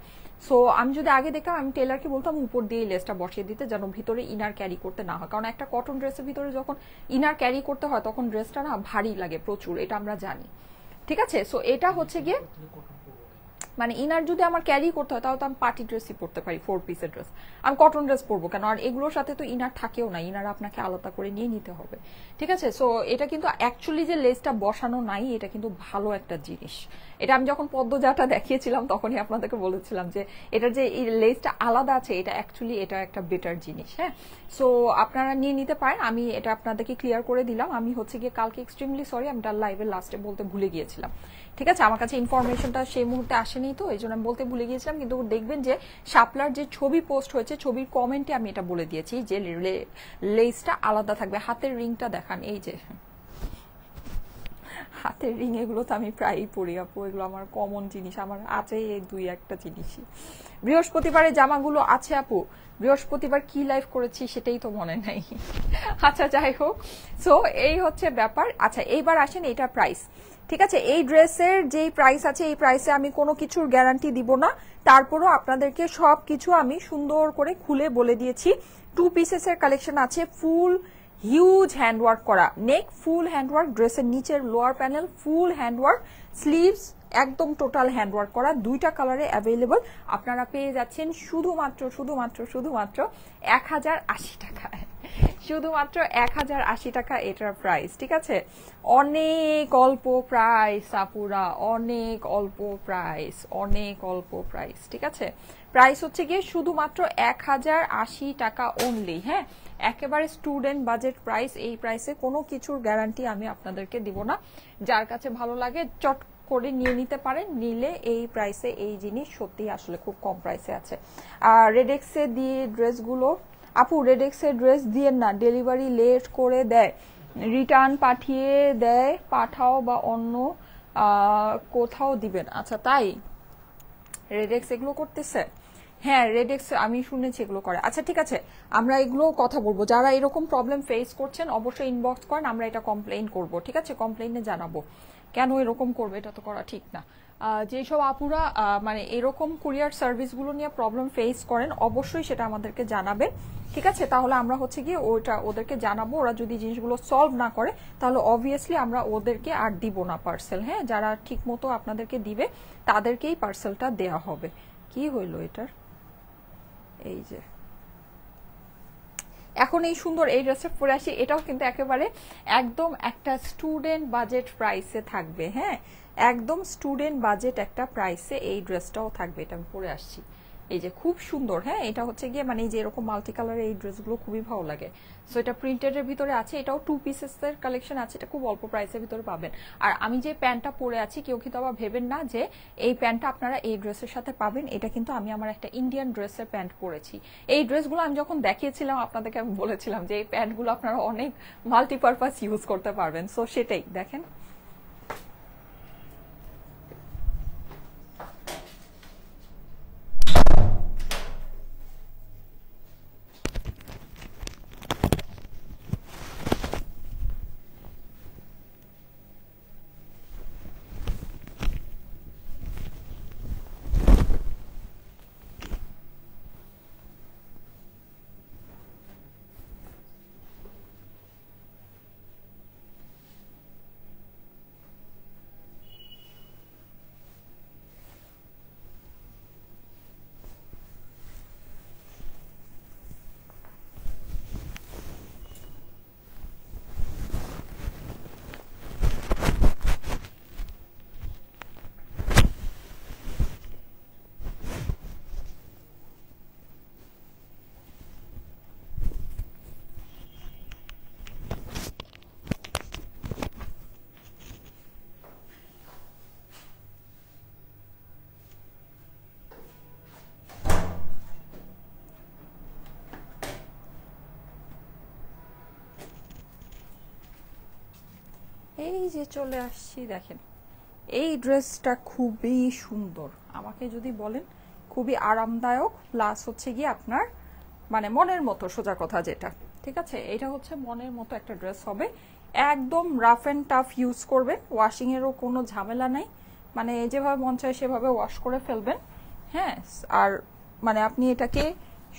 সো আমি যদি আগে দেখতাম, আমি টেলারকে বলতাম উপর দিয়ে লেসটা বসিয়ে দিতে, যেন ভিতরে ইনার ক্যারি করতে না হয়, কারণ একটা কটন ড্রেসের ভিতরে যখন ইনার ক্যারি করতে হয় তখন ড্রেসটা না ভারী লাগে প্রচুর, এটা আমরা জানি। ঠিক আছে, সো এটা হচ্ছে গিয়ে মানে ইনার যদি আমার ক্যারি করতে হয় তাহলে তো আমি পার্টি ড্রেসই পরতে পারি, 4 পিসের ড্রেস। আমি কটন ড্রেস পরবো কেন? আর এগুলোর সাথে তো ইনার থাকেও না, ইনার আপনাকে আলাদা করে নিয়ে নিতে হবে। ঠিক আছে, সো এটা কিন্তু অ্যাকচুয়ালি যে লেসটা বসানো নাই, এটা কিন্তু ভালো একটা জিনিস। এটা আমি যখন পদ্মজাটা দেখিয়েছিলাম তখনই আপনাদেরকে বলেছিলাম যে এটার যে এই লেসটা আলাদা আছে, এটা অ্যাকচুয়ালি এটা একটা বেটার জিনিস। হ্যাঁ, সো আপনারা নিয়ে নিতে পারেন। আমি এটা আপনাদেরকে ক্লিয়ার করে দিলাম। আমি হচ্ছে গিয়ে কালকে এক্সট্রিমলি সরি, আমি তার লাইভের লাস্টে বলতে ভুলে গিয়েছিলাম। ঠিক আছে, আমার কাছে ইনফরমেশনটা সেই মুহূর্তে আসেনি, তো এই জন্য আমি বলতে ভুলে গিয়েছিলাম। কিন্তু দেখবেন যে শাপলার যে ছবি পোস্ট হয়েছে, ছবির কমেন্টে আমি এটা বলে দিয়েছি যে লেসটা আলাদা থাকবে। হাতের রিংটা দেখান, এই যে হাতের রিং, এগুলো তো আমি প্রায়ই পরি আপু, এগুলো আমার কমন জিনিস, আমার আছে এই দুই একটা জিনিসই। বৃহস্পতিবারের জামাগুলো আছে আপু, বৃহস্পতিবার কি লাইভ করেছি সেটাই তো মনে নাই। আচ্ছা যাই হোক, সো এই হচ্ছে ব্যাপার। আচ্ছা এইবার আসেন এটা প্রাইস। ঠিক আছে, এই ড্রেসের যেই প্রাইস আছে, এই প্রাইসে আমি কোনো কিছুর গ্যারান্টি দিব না, তারপরও আপনাদেরকে সব কিছু আমি সুন্দর করে খুলে বলে দিয়েছি। 2 পিসেসের কালেকশন আছে, ফুল হিউজ হ্যান্ডওয়ার্ক করা, নেক ফুল হ্যান্ডওয়ার্ক, ড্রেসের নিচের লোয়ার প্যানেল ফুল হ্যান্ডওয়ার্ক, স্লিভস একদম টোটাল হ্যান্ডওয়ার্ক করা, দুইটা কালারে অ্যাভেলেবল। আপনারা পেয়ে যাচ্ছেন শুধুমাত্র শুধুমাত্র শুধুমাত্র 1080 টাকায়, শুধুমাত্র 1080 টাকা এটার প্রাইস। ঠিক আছে, অনেক অল্প প্রাইস আপুরা, অনেক অল্প প্রাইস, অনেক অল্প প্রাইস। ঠিক আছে, প্রাইস হচ্ছে গিয়ে শুধুমাত্র 1080 টাকা অনলি। হ্যাঁ, একেবারে স্টুডেন্ট বাজেট প্রাইস। এই প্রাইসে কোনো কিছুর গ্যারান্টি আমি আপনাদেরকে দিব না। যার কাছে ভালো লাগে চট করে নিয়ে নিতে পারেন, নিলে এই প্রাইসে এই জিনিস সত্যি আসলে খুব কম প্রাইসে আছে। আর রেডেক্সে দিয়ে ড্রেসগুলো আপু, রেডেক্সের ড্রেস দিয়ে না, ডেলিভারি লেট করে দেয়, রিটার্ন পাঠিয়ে দেয়, পাঠাও বা অন্য কোথাও দিবেন। আচ্ছা তাই, রেডেক্স এগুলো করতেছে? হ্যাঁ, রেডেক্স আমি শুনেছি এগুলো করে। আচ্ছা ঠিক আছে, আমরা এগুলো কথা বলবো। যারা এরকম প্রবলেম ফেস করছেন অবশ্যই ইনবক্স করেন, আমরা এটা কমপ্লেইন করব। ঠিক আছে, কমপ্লেইনে জানাবো কেন এরকম করবে, এটা তো করা ঠিক না। যেসব আপুরা মানে এরকম কুরিয়ার সার্ভিসগুলো নিয়ে প্রবলেম ফেস করেন অবশ্যই সেটা আমাদেরকে জানাবেন। ঠিক আছে, তাহলে আমরা হচ্ছে গিয়ে ওটা ওদেরকে জানাবো। ওরা যদি জিনিসগুলো সলভ না করে তাহলে অবভিয়াসলি আমরা ওদেরকে আর দিব না পার্সেল। হ্যাঁ, যারা ঠিক মতো আপনাদেরকে দিবে তাদেরকেই পার্সেলটা দেয়া হবে। কি হইলো এটার? এই যে এখন এই সুন্দর এই ড্রেসটা পরে আসি, এটাও কিন্তু একেবারে একদম একটা স্টুডেন্ট বাজেট প্রাইসে থাকবে। হ্যাঁ, একদম স্টুডেন্ট বাজেট একটা প্রাইসে এই ড্রেসটাও থাকবে। এটা আমি পরে আসছি, এই যে খুব সুন্দর। হ্যাঁ, এটা হচ্ছে গিয়ে মানে যে এরকম মাল্টি কালারের এই ড্রেসগুলো খুবই ভালো লাগে। সো এটা প্রিন্টেডের ভিতরে আছে, এটাও 2 পিসেসের কালেকশন আছে, এটা খুব অল্প প্রাইসের ভিতরে পাবেন। আর আমি যে প্যান্টটা পরে আছি, কেউ কিন্তু আবার ভেবেন না যে এই প্যান্টটা আপনারা এই ড্রেসের সাথে পাবেন। এটা কিন্তু আমি আমার একটা ইন্ডিয়ান ড্রেসের প্যান্ট পরেছি। এই ড্রেসগুলো আমি যখন দেখিয়েছিলাম আপনাদেরকে, আমি বলেছিলাম যে এই প্যান্টগুলো আপনারা অনেক মাল্টিপারপাস ইউজ করতে পারবেন। সো সেটাই দেখেন। এই যে চলে আসছি, দেখেন এই ড্রেসটা খুবই সুন্দর। আমাকে যদি বলেন খুবই আরামদায়ক, প্লাস হচ্ছে গিয়ে আপনার মানে মনের মতো, সোজা কথা যেটা, ঠিক আছে। এটা হচ্ছে মনের মতো একটা ড্রেস হবে, একদম রাফ অ্যান্ড টাফ ইউজ করবেন, ওয়াশিং এরও কোনো ঝামেলা নাই, মানে যেভাবে মন চায় সেভাবে ওয়াশ করে ফেলবেন। হ্যাঁ, আর মানে আপনি এটাকে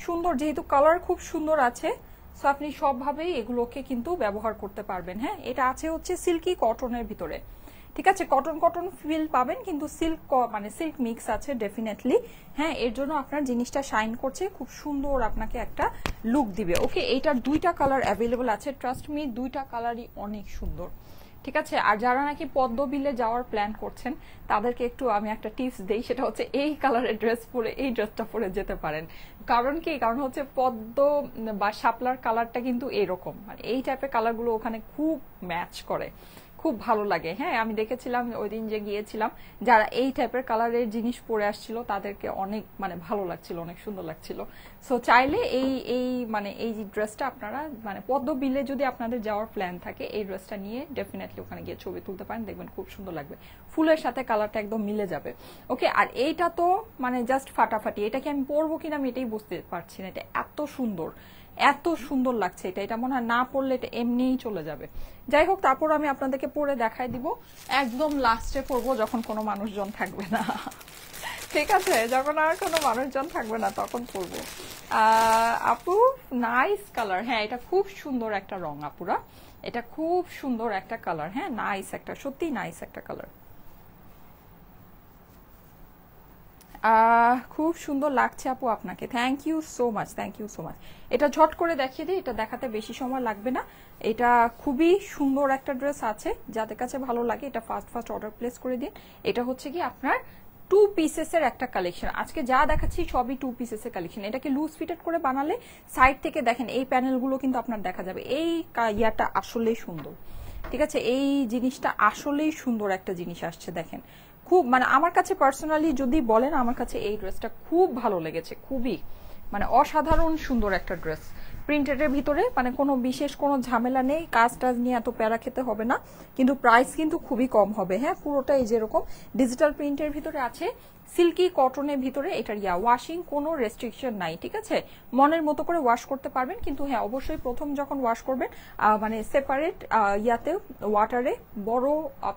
সুন্দর, যেহেতু কালার খুব সুন্দর আছে, সো আপনি সবভাবেই এগুলোকে কিন্তু ব্যবহার করতে পারবেন। হ্যাঁ, এটা আছে হচ্ছে সিল্কি কটনের ভিতরে, ঠিক আছে। কটন কটন ফিল পাবেন, কিন্তু সিল্ক মানে সিল্ক মিক্স আছে ডেফিনেটলি। হ্যাঁ, এর জন্য আপনার জিনিসটা শাইন করছে, খুব সুন্দর আপনাকে একটা লুক দিবে। ওকে, এইটার দুইটা কালার অ্যাভেলেবল আছে, ট্রাস্ট মি, দুইটা কালারই অনেক সুন্দর, ঠিক আছে। আর যারা নাকি পদ্মবিলে যাওয়ার প্ল্যান করছেন তাদেরকে একটু আমি একটা টিপস দেই, সেটা হচ্ছে এই কালারের ড্রেস পরে, এই ড্রেসটা পরে যেতে পারেন। কারণ কি, কারণ হচ্ছে পদ্ম বা শাপলার কালারটা কিন্তু এরকম, মানে এই টাইপের কালারগুলো ওখানে খুব ম্যাচ করে, খুব ভালো লাগে। হ্যাঁ, আমি দেখেছিলাম ওই দিন যে গিয়েছিলাম, যারা এই টাইপের কালারের জিনিস পরে আসছিল তাদেরকে অনেক মানে ভালো লাগছিল, অনেক সুন্দর লাগছিল। সো চাইলে এই এই মানে এই ড্রেসটা আপনারা মানে পদ্মবিলে যদি আপনাদের যাওয়ার প্ল্যান থাকে, এই ড্রেসটা নিয়ে ডেফিনেটলি ওখানে গিয়ে ছবি তুলতে পারেন, দেখবেন খুব সুন্দর লাগবে, ফুলের সাথে কালারটা একদম মিলে যাবে। ওকে, আর এইটা তো মানে জাস্ট ফাটাফাটি, এটা কি আমি পরবো কিনা আমি এটাই বুঝতে পারছি না, এটা এত সুন্দর, এত সুন্দর লাগছে এটা, এটা মনে হয় না পরলে এটা এমনিই চলে যাবে। যাই হোক, তারপর আমি আপনাদেরকে পরে দেখাই দিব, একদম লাস্টে পরবো যখন কোনো মানুষজন থাকবে না, ঠিক আছে, যখন আর কোনো মানুষজন থাকবে না তখন পরবো। আপু নাইস কালার, হ্যাঁ এটা খুব সুন্দর একটা রং আপুরা, এটা খুব সুন্দর একটা কালার, হ্যাঁ নাইস একটা, সত্যি নাইস একটা কালার, খুব সুন্দর লাগছে আপু আপনাকে, thank you so much, thank you so much. এটা ঝট করে দেখিয়ে দিই, এটা দেখাতে বেশি সময় লাগবে না, এটা খুবই সুন্দর একটা ড্রেস আছে, যাদের কাছে ভালো লাগে এটা ফার্স্ট ফার্স্ট অর্ডার প্লেস করে দিন। এটা হচ্ছে কি আপনার 2 পিসেসের একটা কালেকশন, আজকে যা দেখাচ্ছি সবই 2 পিসেসের কালেকশন। এটাকে লুজ ফিটেড করে বানালে সাইড থেকে দেখেন এই প্যানেলগুলো কিন্তু আপনার দেখা যাবে, এই ইয়াটা আসলেই সুন্দর, ঠিক আছে, এই জিনিসটা আসলেই সুন্দর একটা জিনিস আসছে দেখেন, খুব মানে আমার কাছে পার্সোনালি যদি বলেন, আমার কাছে এই ড্রেসটা খুব ভালো লেগেছে, খুবই মানে অসাধারণ সুন্দর একটা ড্রেস, প্রিন্টেডের ভিতরে মানে কোনো বিশেষ কোনো ঝামেলা নেই, কাজ টাজ নিয়ে এত প্যারা খেতে হবে না, কিন্তু প্রাইস কিন্তু খুবই কম হবে। হ্যাঁ, পুরোটাই যেরকম ডিজিটাল প্রিন্টের ভিতরে আছে, সিল্কি কটনের ভিতরে, এটার ওয়াশিং কোনো রেস্ট্রিকশন নাই, ঠিক আছে, মনের মতো করে ওয়াশ করতে পারবেন, কিন্তু হ্যাঁ অবশ্যই প্রথম যখন ওয়াশ করবেন মানে সেপারেট ইয়াতে ওয়াটারে বড়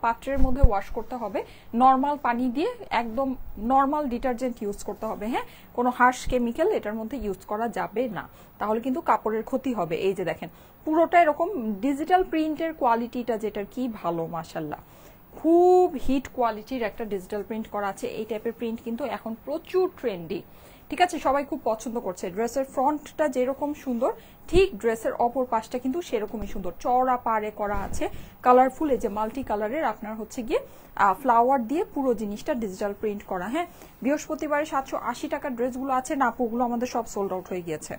পাত্রের মধ্যে ওয়াশ করতে হবে, নর্মাল পানি দিয়ে, একদম নর্মাল ডিটারজেন্ট ইউজ করতে হবে। হ্যাঁ, কোনো হার্শ কেমিক্যাল এটার মধ্যে ইউজ করা যাবে না, তাহলে কিন্তু কাপড়ের ক্ষতি হবে। এই যে দেখেন পুরোটা এরকম ডিজিটাল প্রিন্টের কোয়ালিটিটা যেটার কি ভালো, মাশাল্লাহ, খুব হিট কোয়ালিটির একটা ডিজিটাল প্রিন্ট করা আছে। এই টাইপের প্রিন্ট কিন্তু এখন প্রচুর ট্রেন্ডি, ঠিক আছে, সবাই খুব পছন্দ করছে। ড্রেসের ফ্রন্টটা যেরকম সুন্দর, ঠিক ড্রেসের অপর পাশটা কিন্তু সেরকমই সুন্দর, চওড়া পাড়ে করা আছে, কালারফুল, এই যে মাল্টি কালারের আপনার হচ্ছে গিয়ে ফ্লাওয়ার দিয়ে পুরো জিনিসটা ডিজিটাল প্রিন্ট করা। হ্যাঁ, বৃহস্পতিবারে 780 টাকার ড্রেসগুলো আছে না আপু, ওগুলো আমাদের সব সোল্ড আউট হয়ে গিয়েছে,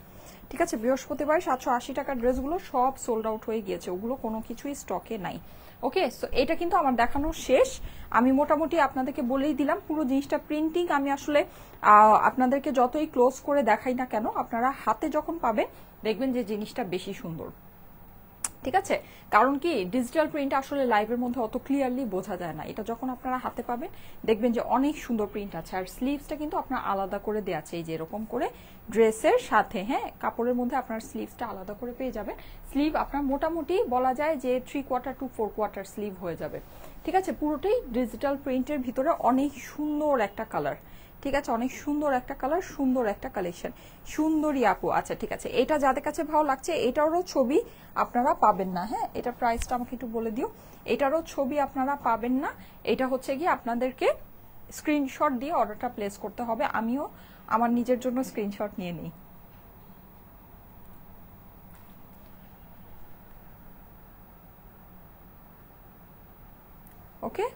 ঠিক আছে, বৃহস্পতিবারে 780 টাকার ড্রেসগুলো সব সোল্ড আউট হয়ে গিয়েছে, ওগুলো কোনো কিছুই স্টকে নাই। ওকে, সো এটা কিন্তু আমার দেখানো শেষ, আমি মোটামুটি আপনাদেরকে বলেই দিলাম পুরো জিনিসটা প্রিন্টিং। আমি আসলে আপনাদেরকে যতই ক্লোজ করে দেখাই না কেন, আপনারা হাতে যখন পাবেন দেখবেন যে জিনিসটা বেশি সুন্দর, ঠিক আছে, কারণ কি ডিজিটাল প্রিন্ট আসলে লাইভের মধ্যে অত ক্লিয়ারলি বোঝা যায় না, এটা যখন আপনারা হাতে পাবেন দেখবেন যে অনেক সুন্দর প্রিন্ট আছে। আর স্লিভসটা কিন্তু আপনার আলাদা করে দেওয়া আছে, এই যে এরকম করে ড্রেসের সাথে, হ্যাঁ কাপড়ের মধ্যে আপনার স্লিভসটা আলাদা করে পেয়ে যাবেন। স্লিভ আপনার মোটামুটি বলা যায় যে 3/4 to 4/4 স্লিভ হয়ে যাবে, ঠিক আছে, পুরোটাই ডিজিটাল প্রিন্টের ভিতরে অনেক সুন্দর একটা কালার, ঠিক আছে, অনেক সুন্দর একটা কালার, সুন্দর একটা কালেকশন, সুন্দরী আপু। আচ্ছা ঠিক আছে, এটা যাদের কাছে ভালো লাগছে এটারও ছবি আপনারা পাবেন না। হ্যাঁ, এটা প্রাইসটা আমাকে একটু বলে দিও, এটারও ছবি আপনারা পাবেন না, এটা হচ্ছে গিয়ে আপনাদেরকে স্ক্রিনশট দিয়ে অর্ডারটা প্লেস করতে হবে, আমিও আমার নিজের জন্য স্ক্রিনশট নিয়ে নিই। ওকে,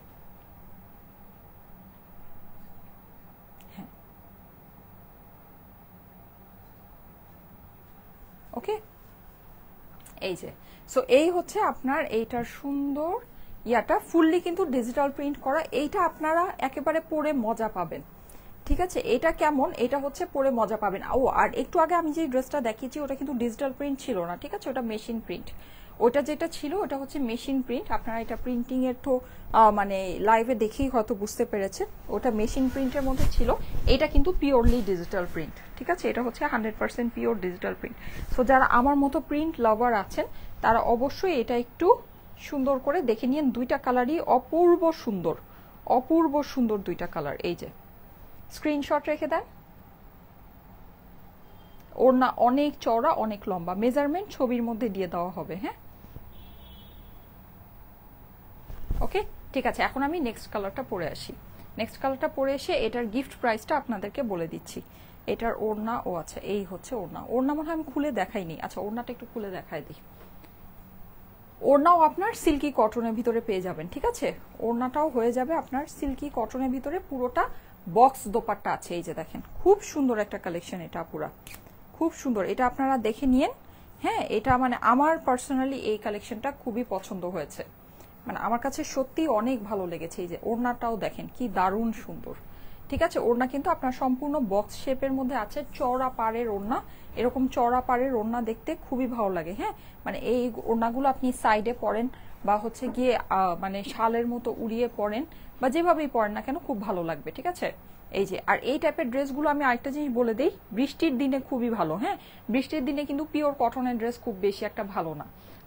ওকে, এই যে সো এই হচ্ছে আপনার এইটার সুন্দর ইয়াটা, ফুললি কিন্তু ডিজিটাল প্রিন্ট করা, এইটা আপনারা একেবারে পরে মজা পাবেন, ঠিক আছে, এটা কেমন, এটা হচ্ছে পরে মজা পাবেন। ও আর একটু আগে আমি যে ড্রেসটা দেখিয়েছি ওটা কিন্তু ডিজিটাল প্রিন্ট ছিল না, ঠিক আছে, ওটা মেশিন প্রিন্ট, ওটা যেটা ছিল ওটা হচ্ছে মেশিন প্রিন্ট, আপনারা এটা প্রিন্টিং এর তো মানে লাইভে দেখেই হয়তো বুঝতে পেরেছেন, ওটা মেশিন প্রিন্টের মধ্যে ছিল। এটা কিন্তু পিওরলি ডিজিটাল প্রিন্ট, ঠিক আছে, এটা হচ্ছে 100% পিওর ডিজিটাল প্রিন্ট। সো যারা আমার মতো প্রিন্ট লাভার আছেন তারা অবশ্যই এটা একটু সুন্দর করে দেখে নিন। দুইটা কালারই অপূর্ব সুন্দর, অপূর্ব সুন্দর দুইটা কালার। এই যে স্ক্রিনশট রেখে দেন। ওড়না অনেক চওড়া, অনেক লম্বা, মেজারমেন্ট ছবির মধ্যে দিয়ে দেওয়া হবে। হ্যাঁ, ওকে, ঠিক আছে। এখন আমি নেক্সট কালারটা পরে আসি। নেক্সট কালারটা পরে এসে এটার গিফট প্রাইসটা আপনাদেরকে বলে দিচ্ছি। এটার ওড়না, ও আচ্ছা এই হচ্ছে ওড়না। ওড়না মনে হয় আমি খুলে দেখাইনি। আচ্ছা, ওড়নাটা একটু খুলে দেখাই দিই। ওড়নাও আপনার সিল্কি কটনের ভিতরে পেয়ে যাবেন, ঠিক আছে, ওড়নাটাও হয়ে যাবে আপনার সিল্কি কটনের ভিতরে, পুরোটা বক্স দোপাট্টা আছে। এই যে দেখেন, খুব সুন্দর একটা কালেকশন, এটা পুরা খুব সুন্দর, এটা আপনারা দেখে নিয়েন। হ্যাঁ, এটা মানে আমার পার্সোনালি এই কালেকশনটা খুবই পছন্দ হয়েছে, মানে আমার কাছে সত্যি অনেক ভালো লেগেছে। এই যে ওড়নাটাও দেখেন কি দারুণ সুন্দর, ঠিক আছে। ওড়না কিন্তু আপনার সম্পূর্ণ বক্স শেপের মধ্যে আছে, চওড়া পাড়ের ওড়না। এরকম চওড়া পাড়ের ওড়না দেখতে খুবই ভালো লাগে। হ্যাঁ, মানে এই ওড়নাগুলো আপনি সাইডে পরেন বা হচ্ছে গিয়ে মানে শালের মতো উড়িয়ে পরেন বা যেভাবেই পরেন না কেন খুব ভালো লাগবে, ঠিক আছে। এই যে, আর এই টাইপের ড্রেসগুলো আমি আরেকটা জিনিস বলে দিই, বৃষ্টির দিনে খুবই ভালো। হ্যাঁ, বৃষ্টির দিনে কিন্তু পিওর কটনের ড্রেস খুব বেশি একটা ভালো না,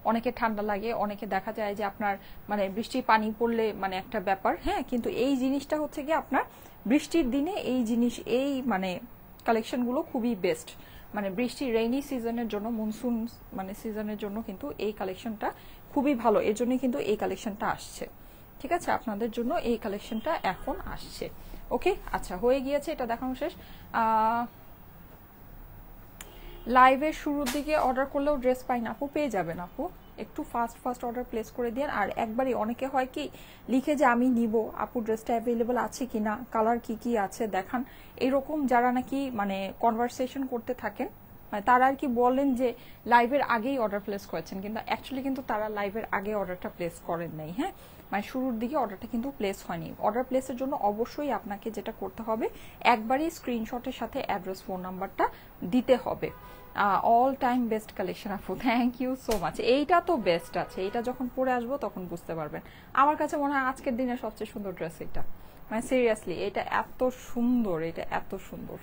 অনেকে ঠান্ডা লাগে, অনেকে দেখা যায় যে আপনার মানে বৃষ্টি পানি পড়লে মানে একটা ব্যাপার। হ্যাঁ, কিন্তু এই জিনিসটা হচ্ছে কি আপনার বৃষ্টির দিনে এই জিনিস, এই মানে কালেকশনগুলো খুবই বেস্ট, মানে বৃষ্টি রেইনি সিজনের জন্য, মনসুন মানে সিজনের জন্য কিন্তু এই কালেকশনটা খুবই ভালো। এর জন্য কিন্তু এই কালেকশনটা আসছে, ঠিক আছে, আপনাদের জন্য এই কালেকশনটা এখন আসছে। ওকে, আচ্ছা, হয়ে গিয়েছে, এটা দেখানো শেষ। লাইভের শুরুর দিকে অর্ডার করলেও ড্রেস পাই না আপু? পেয়ে যাবেন আপু, একটু ফাস্ট ফাস্ট অর্ডার প্লেস করে দিন। আর একবারই, অনেকে হয় কি লিখে যে আমি নিব, আপু ড্রেসটা অ্যাভেলেবল আছে কিনা, কালার কি কি আছে দেখান, এরকম যারা নাকি মানে কনভারসেশন করতে থাকেন, মানে তারা আর কি বলেন যে লাইভের আগেই অর্ডার প্লেস করেছেন, কিন্তু অ্যাকচুয়ালি কিন্তু তারা লাইভের আগে অর্ডারটা প্লেস করেন নাই। হ্যাঁ, মানে শুরুর দিকে অর্ডারটা কিন্তু প্লেস হয়নি। অর্ডার প্লেসের জন্য অবশ্যই আপনাকে যেটা করতে হবে, একবারই স্ক্রিনশটের সাথে অ্যাড্রেস, ফোন নাম্বারটা দিতে হবে। অল টাইম বেস্ট কালেকশন আপু, থ্যাংক ইউ সো মাচ। এইটা তো বেস্ট আছে, এইটা যখন পরে আসবো তখন বুঝতে পারবেন। আমার কাছে মনে হয় আজকের দিনের সবচেয়ে সুন্দর ড্রেস এটা, মানে সিরিয়াসলি এটা এত সুন্দর, এটা এত সুন্দর।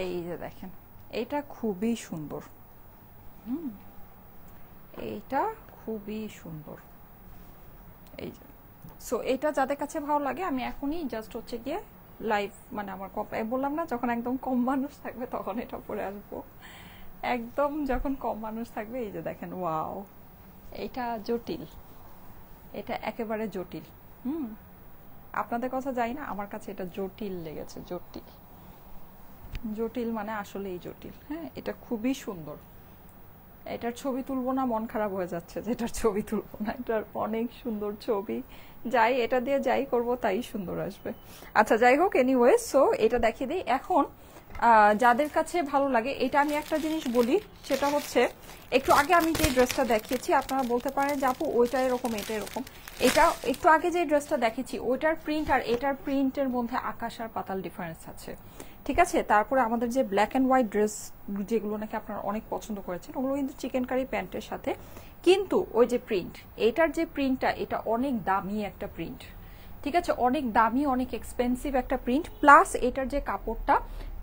এই যে দেখেন, এটা খুবই সুন্দর। এইটা খুবই সুন্দর। এই যে, সো এটা যাদের কাছে ভালো লাগে, আমি এখনই জাস্ট হচ্ছে গিয়ে লাইভ, মানে আমার বললাম না যখন একদম কম মানুষ থাকবে তখন এটা পরে আসবো, একদম যখন কম মানুষ থাকবে। এই যে দেখেন, ওয়াও, এটা জটিল, এটা একেবারে জটিল। আপনাদের কথা জানি না, আমার কাছে এটা জটিল লেগেছে, জটিল, জটিল মানে আসলেই জটিল। হ্যাঁ, এটা খুবই সুন্দর। এটার ছবি তুলবো না, মন খারাপ হয়ে যাচ্ছে যে এটার ছবি তুলবো না, এটার অনেক সুন্দর ছবি, যাই এটা দিয়ে যাই করব তাই সুন্দর আসবে। আচ্ছা যাই হোক, এনিওয়ে, সো এটা দেখিয়ে দিই। এখন যাদের কাছে ভালো লাগে, এটা আমি একটা জিনিস বলি, সেটা হচ্ছে একটু আগে আমি যে ড্রেসটা দেখিয়েছি, আপনারা বলতে পারেন যে আপু ওইটা এরকম এটা এরকম, এটা একটু আগে যে ড্রেসটা দেখেছি ওইটার প্রিন্ট আর এটার প্রিন্টের মধ্যে আকাশ আর পাতাল ডিফারেন্স আছে, ঠিক আছে। তারপরে আমাদের যে ব্ল্যাক অ্যান্ড হোয়াইট ড্রেস যেগুলো নাকি আপনারা অনেক পছন্দ করেছেন, ওগুলো কিন্তু চিকেন কারি প্যান্টের সাথে, কিন্তু ওই যে প্রিন্ট, এটার যে প্রিন্টটা, এটা অনেক দামি একটা প্রিন্ট, ঠিক আছে, অনেক দামি, অনেক এক্সপেন্সিভ একটা প্রিন্ট, প্লাস এটার যে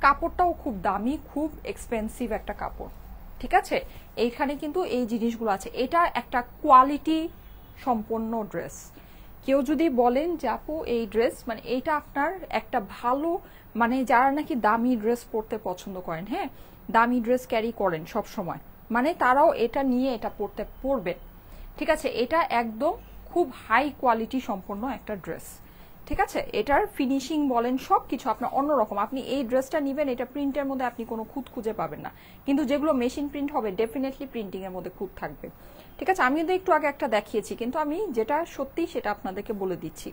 কাপড়টাও খুব দামি, খুব এক্সপেন্সিভ একটা কাপড়, ঠিক আছে। এইখানে কিন্তু এই জিনিসগুলো আছে, এটা একটা কোয়ালিটি সম্পন্ন ড্রেস। কেউ যদি বলেন যে আপু এই ড্রেস মানে এইটা আপনার একটা ভালো, মানে যারা নাকি দামি ড্রেস পরতে পছন্দ করেন, হ্যাঁ, দামি ড্রেস ক্যারি করেন সব সময়, মানে তারাও এটা নিয়ে এটা পরবে, ঠিক আছে। এটা একদম খুব হাই কোয়ালিটি সম্পন্ন একটা ড্রেস, ঠিক আছে। এটার ফিনিশিং বলেন সবকিছু আপনার অন্যরকম। আপনি এই ড্রেসটা নিবেন, এটা প্রিন্টের মধ্যে আপনি কোনো খুঁত খুঁজে পাবেন না, কিন্তু যেগুলো মেশিন প্রিন্ট হবে ডেফিনেটলি প্রিন্টিং এর মধ্যে খুঁত থাকবে, ঠিক আছে। আমি কিন্তু একটু আগে একটা দেখিয়েছি, কিন্তু আমি যেটা সত্যি সেটা আপনাদেরকে বলে দিচ্ছি।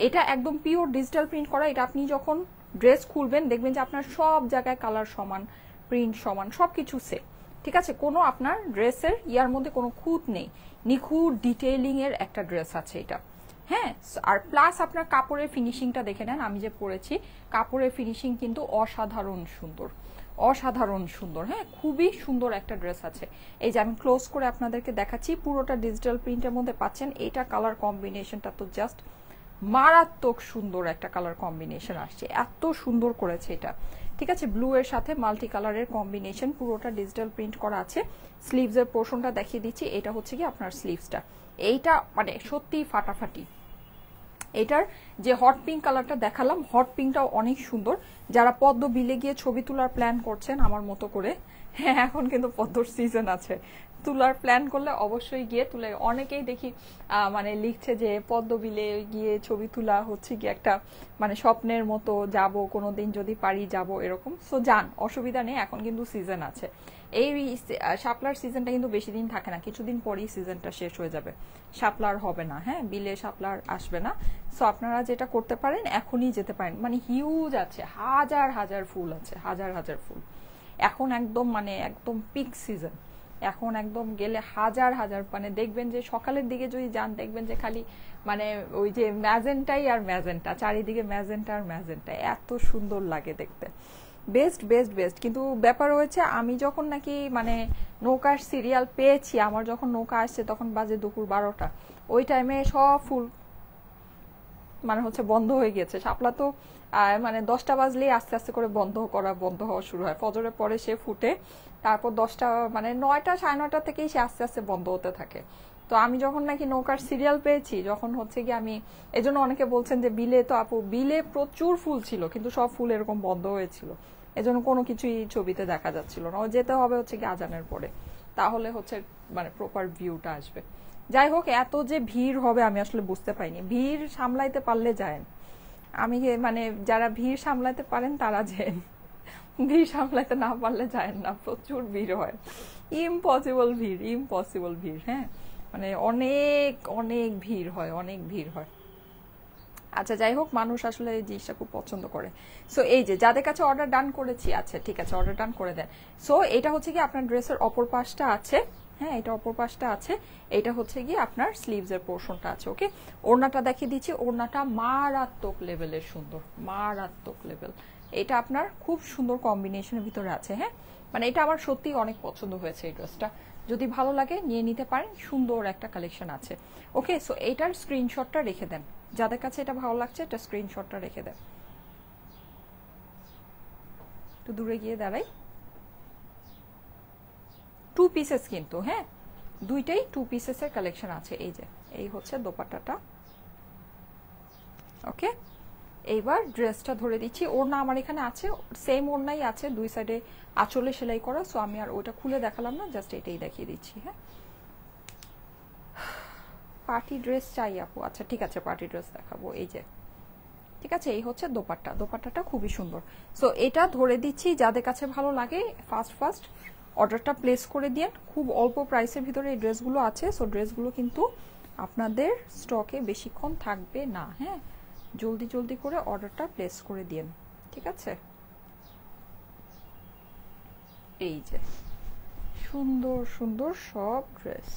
এটা একদম পিওর ডিজিটাল প্রিন্ট করা। এটা আপনি যখন ড্রেস খুলবেন দেখবেন যে আপনার সব জায়গায় কালার সমান, প্রিন্ট সমান, সবকিছু সেম, ঠিক আছে। কোনো আপনার ড্রেসের ইয়ার মধ্যে কোনো খুঁত নেই, নিখুঁত ডিটেইলিং এর একটা ড্রেস আছে এটা, হ্যাঁ। আর প্লাস আপনার কাপড়ের ফিনিশিংটা দেখে নেন, আমি যে পরেছি কাপড়ের ফিনিশিং কিন্তু অসাধারণ সুন্দর, অসাধারণ সুন্দর, হ্যাঁ, খুবই সুন্দর একটা ড্রেস আছে। এই যে আমি ক্লোজ করে আপনাদেরকে দেখাচ্ছি, পুরোটা ডিজিটাল প্রিন্টের মধ্যে পাচ্ছেন। এইটা কালার কম্বিনেশনটা তো জাস্ট মারাত্মক সুন্দর একটা কালার কম্বিনেশন আসছে, এত সুন্দর করেছে এটা, ঠিক আছে। ব্লু এর সাথে মাল্টি কালারের কম্বিনেশন, পুরোটা ডিজিটাল প্রিন্ট করা আছে। স্লিভস এর পোর্শনটা দেখিয়ে দিচ্ছি, এটা হচ্ছে কি আপনার স্লিভসটা, এইটা মানে সত্যি ফাটাফাটি। এটার যে হট পিঙ্ক কালারটা দেখালাম, হট পিঙ্কটাও অনেক সুন্দর। যারা পদ্ম বিলে গিয়ে ছবি তোলার প্ল্যান করছেন আমার মতো করে, হ্যাঁ এখন কিন্তু পদ্মর সিজন আছে, তোলার প্ল্যান করলে অবশ্যই গিয়ে তুলে। অনেকেই দেখি মানে লিখছে যে পদ্ম বিলে গিয়ে ছবি তোলা হচ্ছে কি একটা মানে স্বপ্নের মতো, যাব কোনোদিন যদি পারি যাব এরকম। সো যান, অসুবিধা নেই, এখন কিন্তু সিজন আছে। এই শাপলার সিজনটা কিন্তু বেশি দিন থাকে না, কিছুদিন পরেই সিজনটা শেষ হয়ে যাবে, শাপলার হবে না, হ্যাঁ, বিলে শাপলার আসবে না। সো আপনারা যেটা করতে পারেন এখনই যেতে পারেন, মানে হিউজ আছে, হাজার হাজার ফুল আছে, হাজার হাজার ফুল এখন একদম মানে একদম পিক সিজন, এখন একদম গেলে হাজার হাজার, মানে দেখবেন যে সকালের দিকে যদি যান দেখবেন যে খালি মানে ওই যে ম্যাজেন্টাই আর ম্যাজেন্টা, চারিদিকে ম্যাজেন্টা আর ম্যাজেন্টা, এত সুন্দর লাগে দেখতে, বেস্ট বেস্ট বেস্ট। কিন্তু ব্যাপার হয়েছে আমি যখন নাকি মানে নৌকার সিরিয়াল পেয়েছি, আমার যখন নৌকা আসছে তখন বাজে দুপুর 12টা, ওই টাইমে সব ফুল মানে হচ্ছে বন্ধ হয়ে গেছে। শাপলা তো মানে 10টা বাজলেই আস্তে আস্তে করে বন্ধ হওয়া শুরু হয়, ফজরের পরে সে ফুটে, তারপর 10টা মানে 9টা 9:30 থেকেই সে আস্তে আস্তে বন্ধ হতে থাকে। তো আমি যখন নাকি নৌকার সিরিয়াল পেয়েছি, যখন হচ্ছে কি আমি, এই জন্য অনেকে বলছেন যে বিলে তো আপু বিলে প্রচুর ফুল ছিল, কিন্তু সব ফুল এরকম বন্ধ হয়েছিল, এজন্য কোনো কিছুই ছবিতে দেখা যাচ্ছিল না। ও যেতে হবে হচ্ছে কি আজানের পরে, তাহলে হচ্ছে মানে প্রপার ভিউটা আসবে। যাই হোক, এত যে ভিড় হবে আমি আসলে বুঝতে পারিনি, ভিড় সামলাইতে পারলে যায়েন, আমি মানে যারা ভিড় সামলাতে পারেন তারা যান, ভিড় সামলাতে না পারলে যায়েন না, প্রচুর ভিড় হয়, ইম্পসিবল ভিড়, ইম্পসিবল ভিড়, হ্যাঁ, মানে অনেক অনেক ভিড় হয়, অনেক ভিড় হয়। আচ্ছা যাই হোক, মানুষ আসলে এই জিনিসটা খুব পছন্দ করে। সো এই যে যাদের কাছে অর্ডার ডান করেছি, আচ্ছা ঠিক আছে অর্ডার ডান করে দেন। সো এটা হচ্ছে কি আপনার ড্রেসের অপর পাশটা আছে, হ্যাঁ এটা অপর পাশটা আছে, এটা হচ্ছে কি আপনার স্লিভস এর পোর্শনটা আছে। ওকে, ওড়নাটা দেখিয়ে দিচ্ছি, ওড়নাটা মারাত্মক লেভেলের সুন্দর, মারাত্মক লেভেল। এটা আপনার খুব সুন্দর কম্বিনেশনের ভিতরে আছে, হ্যাঁ, মানে এটা আমার সত্যি অনেক পছন্দ হয়েছে এই ড্রেসটা। যদি ভালো লাগে নিয়ে নিতে পারেন, সুন্দর একটা কালেকশন আছে। ওকে, সো এটার স্ক্রিনশটটা রেখে দেন, যাদের কাছে এটা ভালো লাগছে এটা স্ক্রিনশটটা রেখে দেন। একটু দূরে গিয়ে দাঁড়াই, 2 পিসেস কিন্তু, হ্যাঁ দুইটাই 2 পিসেসের কালেকশন আছে। এই যে এই হচ্ছে দোপাট্টাটা। ওকে, এইবার ড্রেসটা ধরে দিচ্ছি, ওড়না আমার এখানে আছে, সেম ওড়নাই আছে, দুই সাইডে আঁচলে সেলাই করা। সো আমি আর ওটা খুলে দেখালাম না, জাস্ট এটাই দেখিয়ে দিচ্ছি। হ্যাঁ, পার্টি ড্রেস চাই আপু, আচ্ছা ঠিক আছে পার্টি ড্রেস দেখাবো। এই যে ঠিক আছে, এই হচ্ছে দোপাট্টা, দোপাট্টাটা খুবই সুন্দর। সো এটা ধরে দিচ্ছি, যাদের কাছে ভালো লাগে ফার্স্ট অর্ডারটা প্লেস করে দিন। খুব অল্প প্রাইসের ভিতরে এই ড্রেসগুলো আছে। সো ড্রেসগুলো কিন্তু আপনাদের স্টকে বেশিক্ষণ থাকবে না। হ্যাঁ, জলদি জলদি করে অর্ডারটা প্লেস করে দিন, ঠিক আছে? এই যে সুন্দর সুন্দর সব ড্রেস।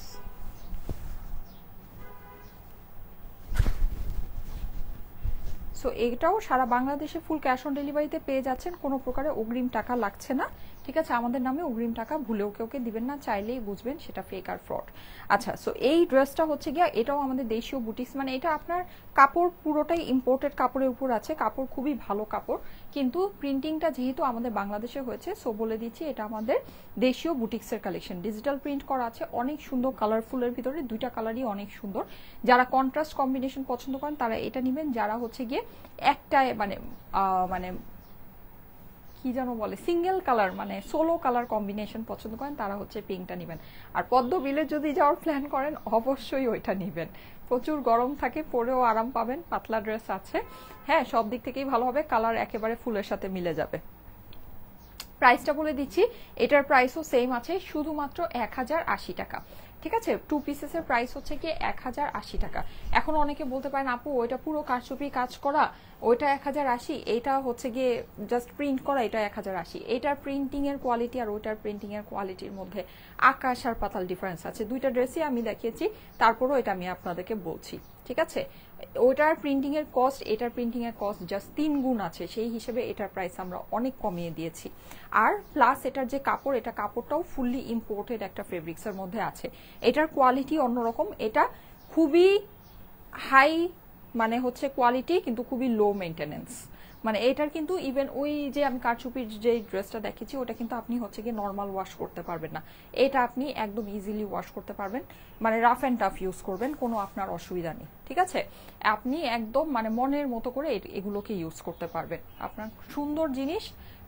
সো এটাও সারা বাংলাদেশে ফুল ক্যাশ অন ডেলিভারিতে পেয়ে যাচ্ছেন, কোনো প্রকারে অগ্রিম টাকা লাগছে না, ঠিক আছে? আমাদের নামে অগ্রিম টাকা ভুলেও কেউকে দিবেন না, চাইলেই বুঝবেন সেটা ফেক আর ফ্রড। আচ্ছা, সো এই ড্রেসটা হচ্ছে গিয়া, এটাও আমাদের দেশীয় বুটিক্স, মানে এটা আপনার কাপড় পুরোটাই ইম্পোর্টেড কাপড়ের উপর আছে, কাপড় খুবই ভালো কাপড়, কিন্তু প্রিন্টিংটা যেহেতু আমাদের বাংলাদেশে হয়েছে, সো বলে দিচ্ছি এটা আমাদের দেশীয় বুটিক্সের কালেকশন। ডিজিটাল প্রিন্ট করা আছে, অনেক সুন্দর কালারফুলের ভিতরে, দুইটা কালারই অনেক সুন্দর। যারা কন্ট্রাস্ট কম্বিনেশন পছন্দ করেন তারা এটা নেবেন, যারা হচ্ছে গিয়ে একটাই মানে মানে কি যেন বলে সিঙ্গেল কালার মানে সোলো কালার কম্বিনেশন পছন্দ করেন তারা হচ্ছে পিঙ্কটা নেবেন। আর পদ্ম বিলে যদি যাওয়ার প্ল্যান করেন অবশ্যই ওইটা নেবেন, প্রচুর গরম থাকে, পরেও আরাম পাবেন, পাতলা ড্রেস আছে, হ্যাঁ সব দিক থেকেই ভালো হবে, কালার একেবারে ফুলের সাথে মিলে যাবে। প্রাইসটা বলে দিচ্ছি, এটার প্রাইসও সেম আছে, শুধুমাত্র 1080 টাকা, ঠিক আছে? 2 পিসেসের প্রাইস হচ্ছে কি 1080 টাকা। এখন অনেকে বলতে পারেন আপু ওইটা পুরো কারচুপি কাজ করা, ওইটা 1080, এটা হচ্ছে গিয়ে জাস্ট প্রিন্ট করা, এটা 1080। এটার প্রিন্টিং এর কোয়ালিটি আর ওইটার প্রিন্টিং এর কোয়ালিটির মধ্যে আকাশ আর পাতাল ডিফারেন্স আছে। দুইটা ড্রেসই আমি দেখিয়েছি, তারপরও এটা আমি আপনাদেরকে বলছি, ঠিক আছে? ওইটার প্রিন্টিং এর কস্ট, এটার প্রিন্টিং এর কস্ট জাস্ট 3 গুণ আছে, সেই হিসেবে এটার প্রাইস আমরা অনেক কমিয়ে দিয়েছি। আর প্লাস এটার যে কাপড়, এটা কাপড়টাও ফুললি ইম্পোর্টেড একটা ফেব্রিক্স এর মধ্যে আছে, এটার কোয়ালিটি অন্যরকম, এটা খুবই হাই মানে হচ্ছে কোয়ালিটি কিন্তু খুবই লো মেইনটেনেন্স। মানে এটার কিন্তু ইভেন ওই যে আমি কারচুপির যে ড্রেসটা দেখেছি ওটা কিন্তু আপনি হচ্ছে গিয়ে নর্মাল ওয়াশ করতে পারবেন না, এটা আপনি একদম ইজিলি ওয়াশ করতে পারবেন, মানে রাফ অ্যান্ড টাফ ইউজ করবেন, কোনো আপনার অসুবিধা নেই, ঠিক আছে? আপনি একদম মানে মনের মতো করে এগুলোকে ইউজ করতে পারবেন, আপনার সুন্দর জিনিস,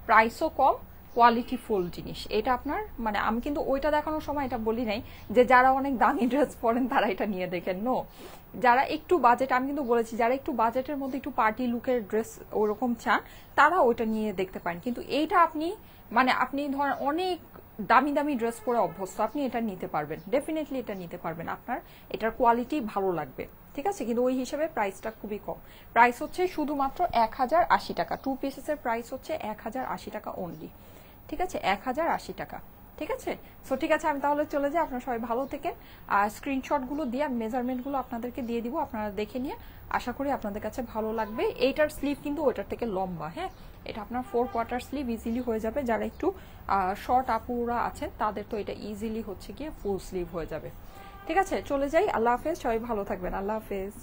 প্রাইসও কম, কোয়ালিটি ফুল জিনিস। এটা আপনার মানে আমি কিন্তু ওইটা দেখানোর সময় এটা বলি নাই যে যারা অনেক দামি ড্রেস পরেন তারা এটা নিয়ে দেখেন, নো, যারা একটু বাজেট, আমি কিন্তু বলেছি যারা একটু বাজেটের মধ্যে একটু পার্টি লুকের ড্রেস ওরকম চান তারা ওইটা নিয়ে দেখতে পারেন, কিন্তু এইটা আপনি মানে আপনি ধরেন অনেক দামি দামি ড্রেস পরে অভ্যস্ত, আপনি এটা নিতে পারবেন, ডেফিনেটলি এটা নিতে পারবেন, আপনার এটার কোয়ালিটি ভালো লাগবে, ঠিক আছে? কিন্তু ওই হিসেবে প্রাইসটা খুবই কম, প্রাইস হচ্ছে শুধুমাত্র 1080 টাকা, 2 পিসেসের প্রাইস হচ্ছে 1080 টাকা অনলি, ঠিক আছে? 1080 টাকা, ঠিক আছে? সো ঠিক আছে, আমি তাহলে চলে যাই, আপনারা সবাই ভালো থেকেন। আর স্ক্রিনশটগুলো দিয়ে আমি মেজারমেন্টগুলো আপনাদেরকে দিয়ে দিব, আপনারা দেখে নিয়ে আশা করি আপনাদের কাছে ভালো লাগবে। এইটার স্লিভ কিন্তু ওইটার থেকে লম্বা, হ্যাঁ এটা আপনার 4 কোয়ার্টার স্লিভ ইজিলি হয়ে যাবে, যারা একটু শর্ট আপুরা আছেন তাদের তো এটা ইজিলি হচ্ছে গিয়ে ফুল স্লিভ হয়ে যাবে, ঠিক আছে? চলে যাই, আল্লাহ হাফেজ, সবাই ভালো থাকবেন, আল্লাহ হাফেজ।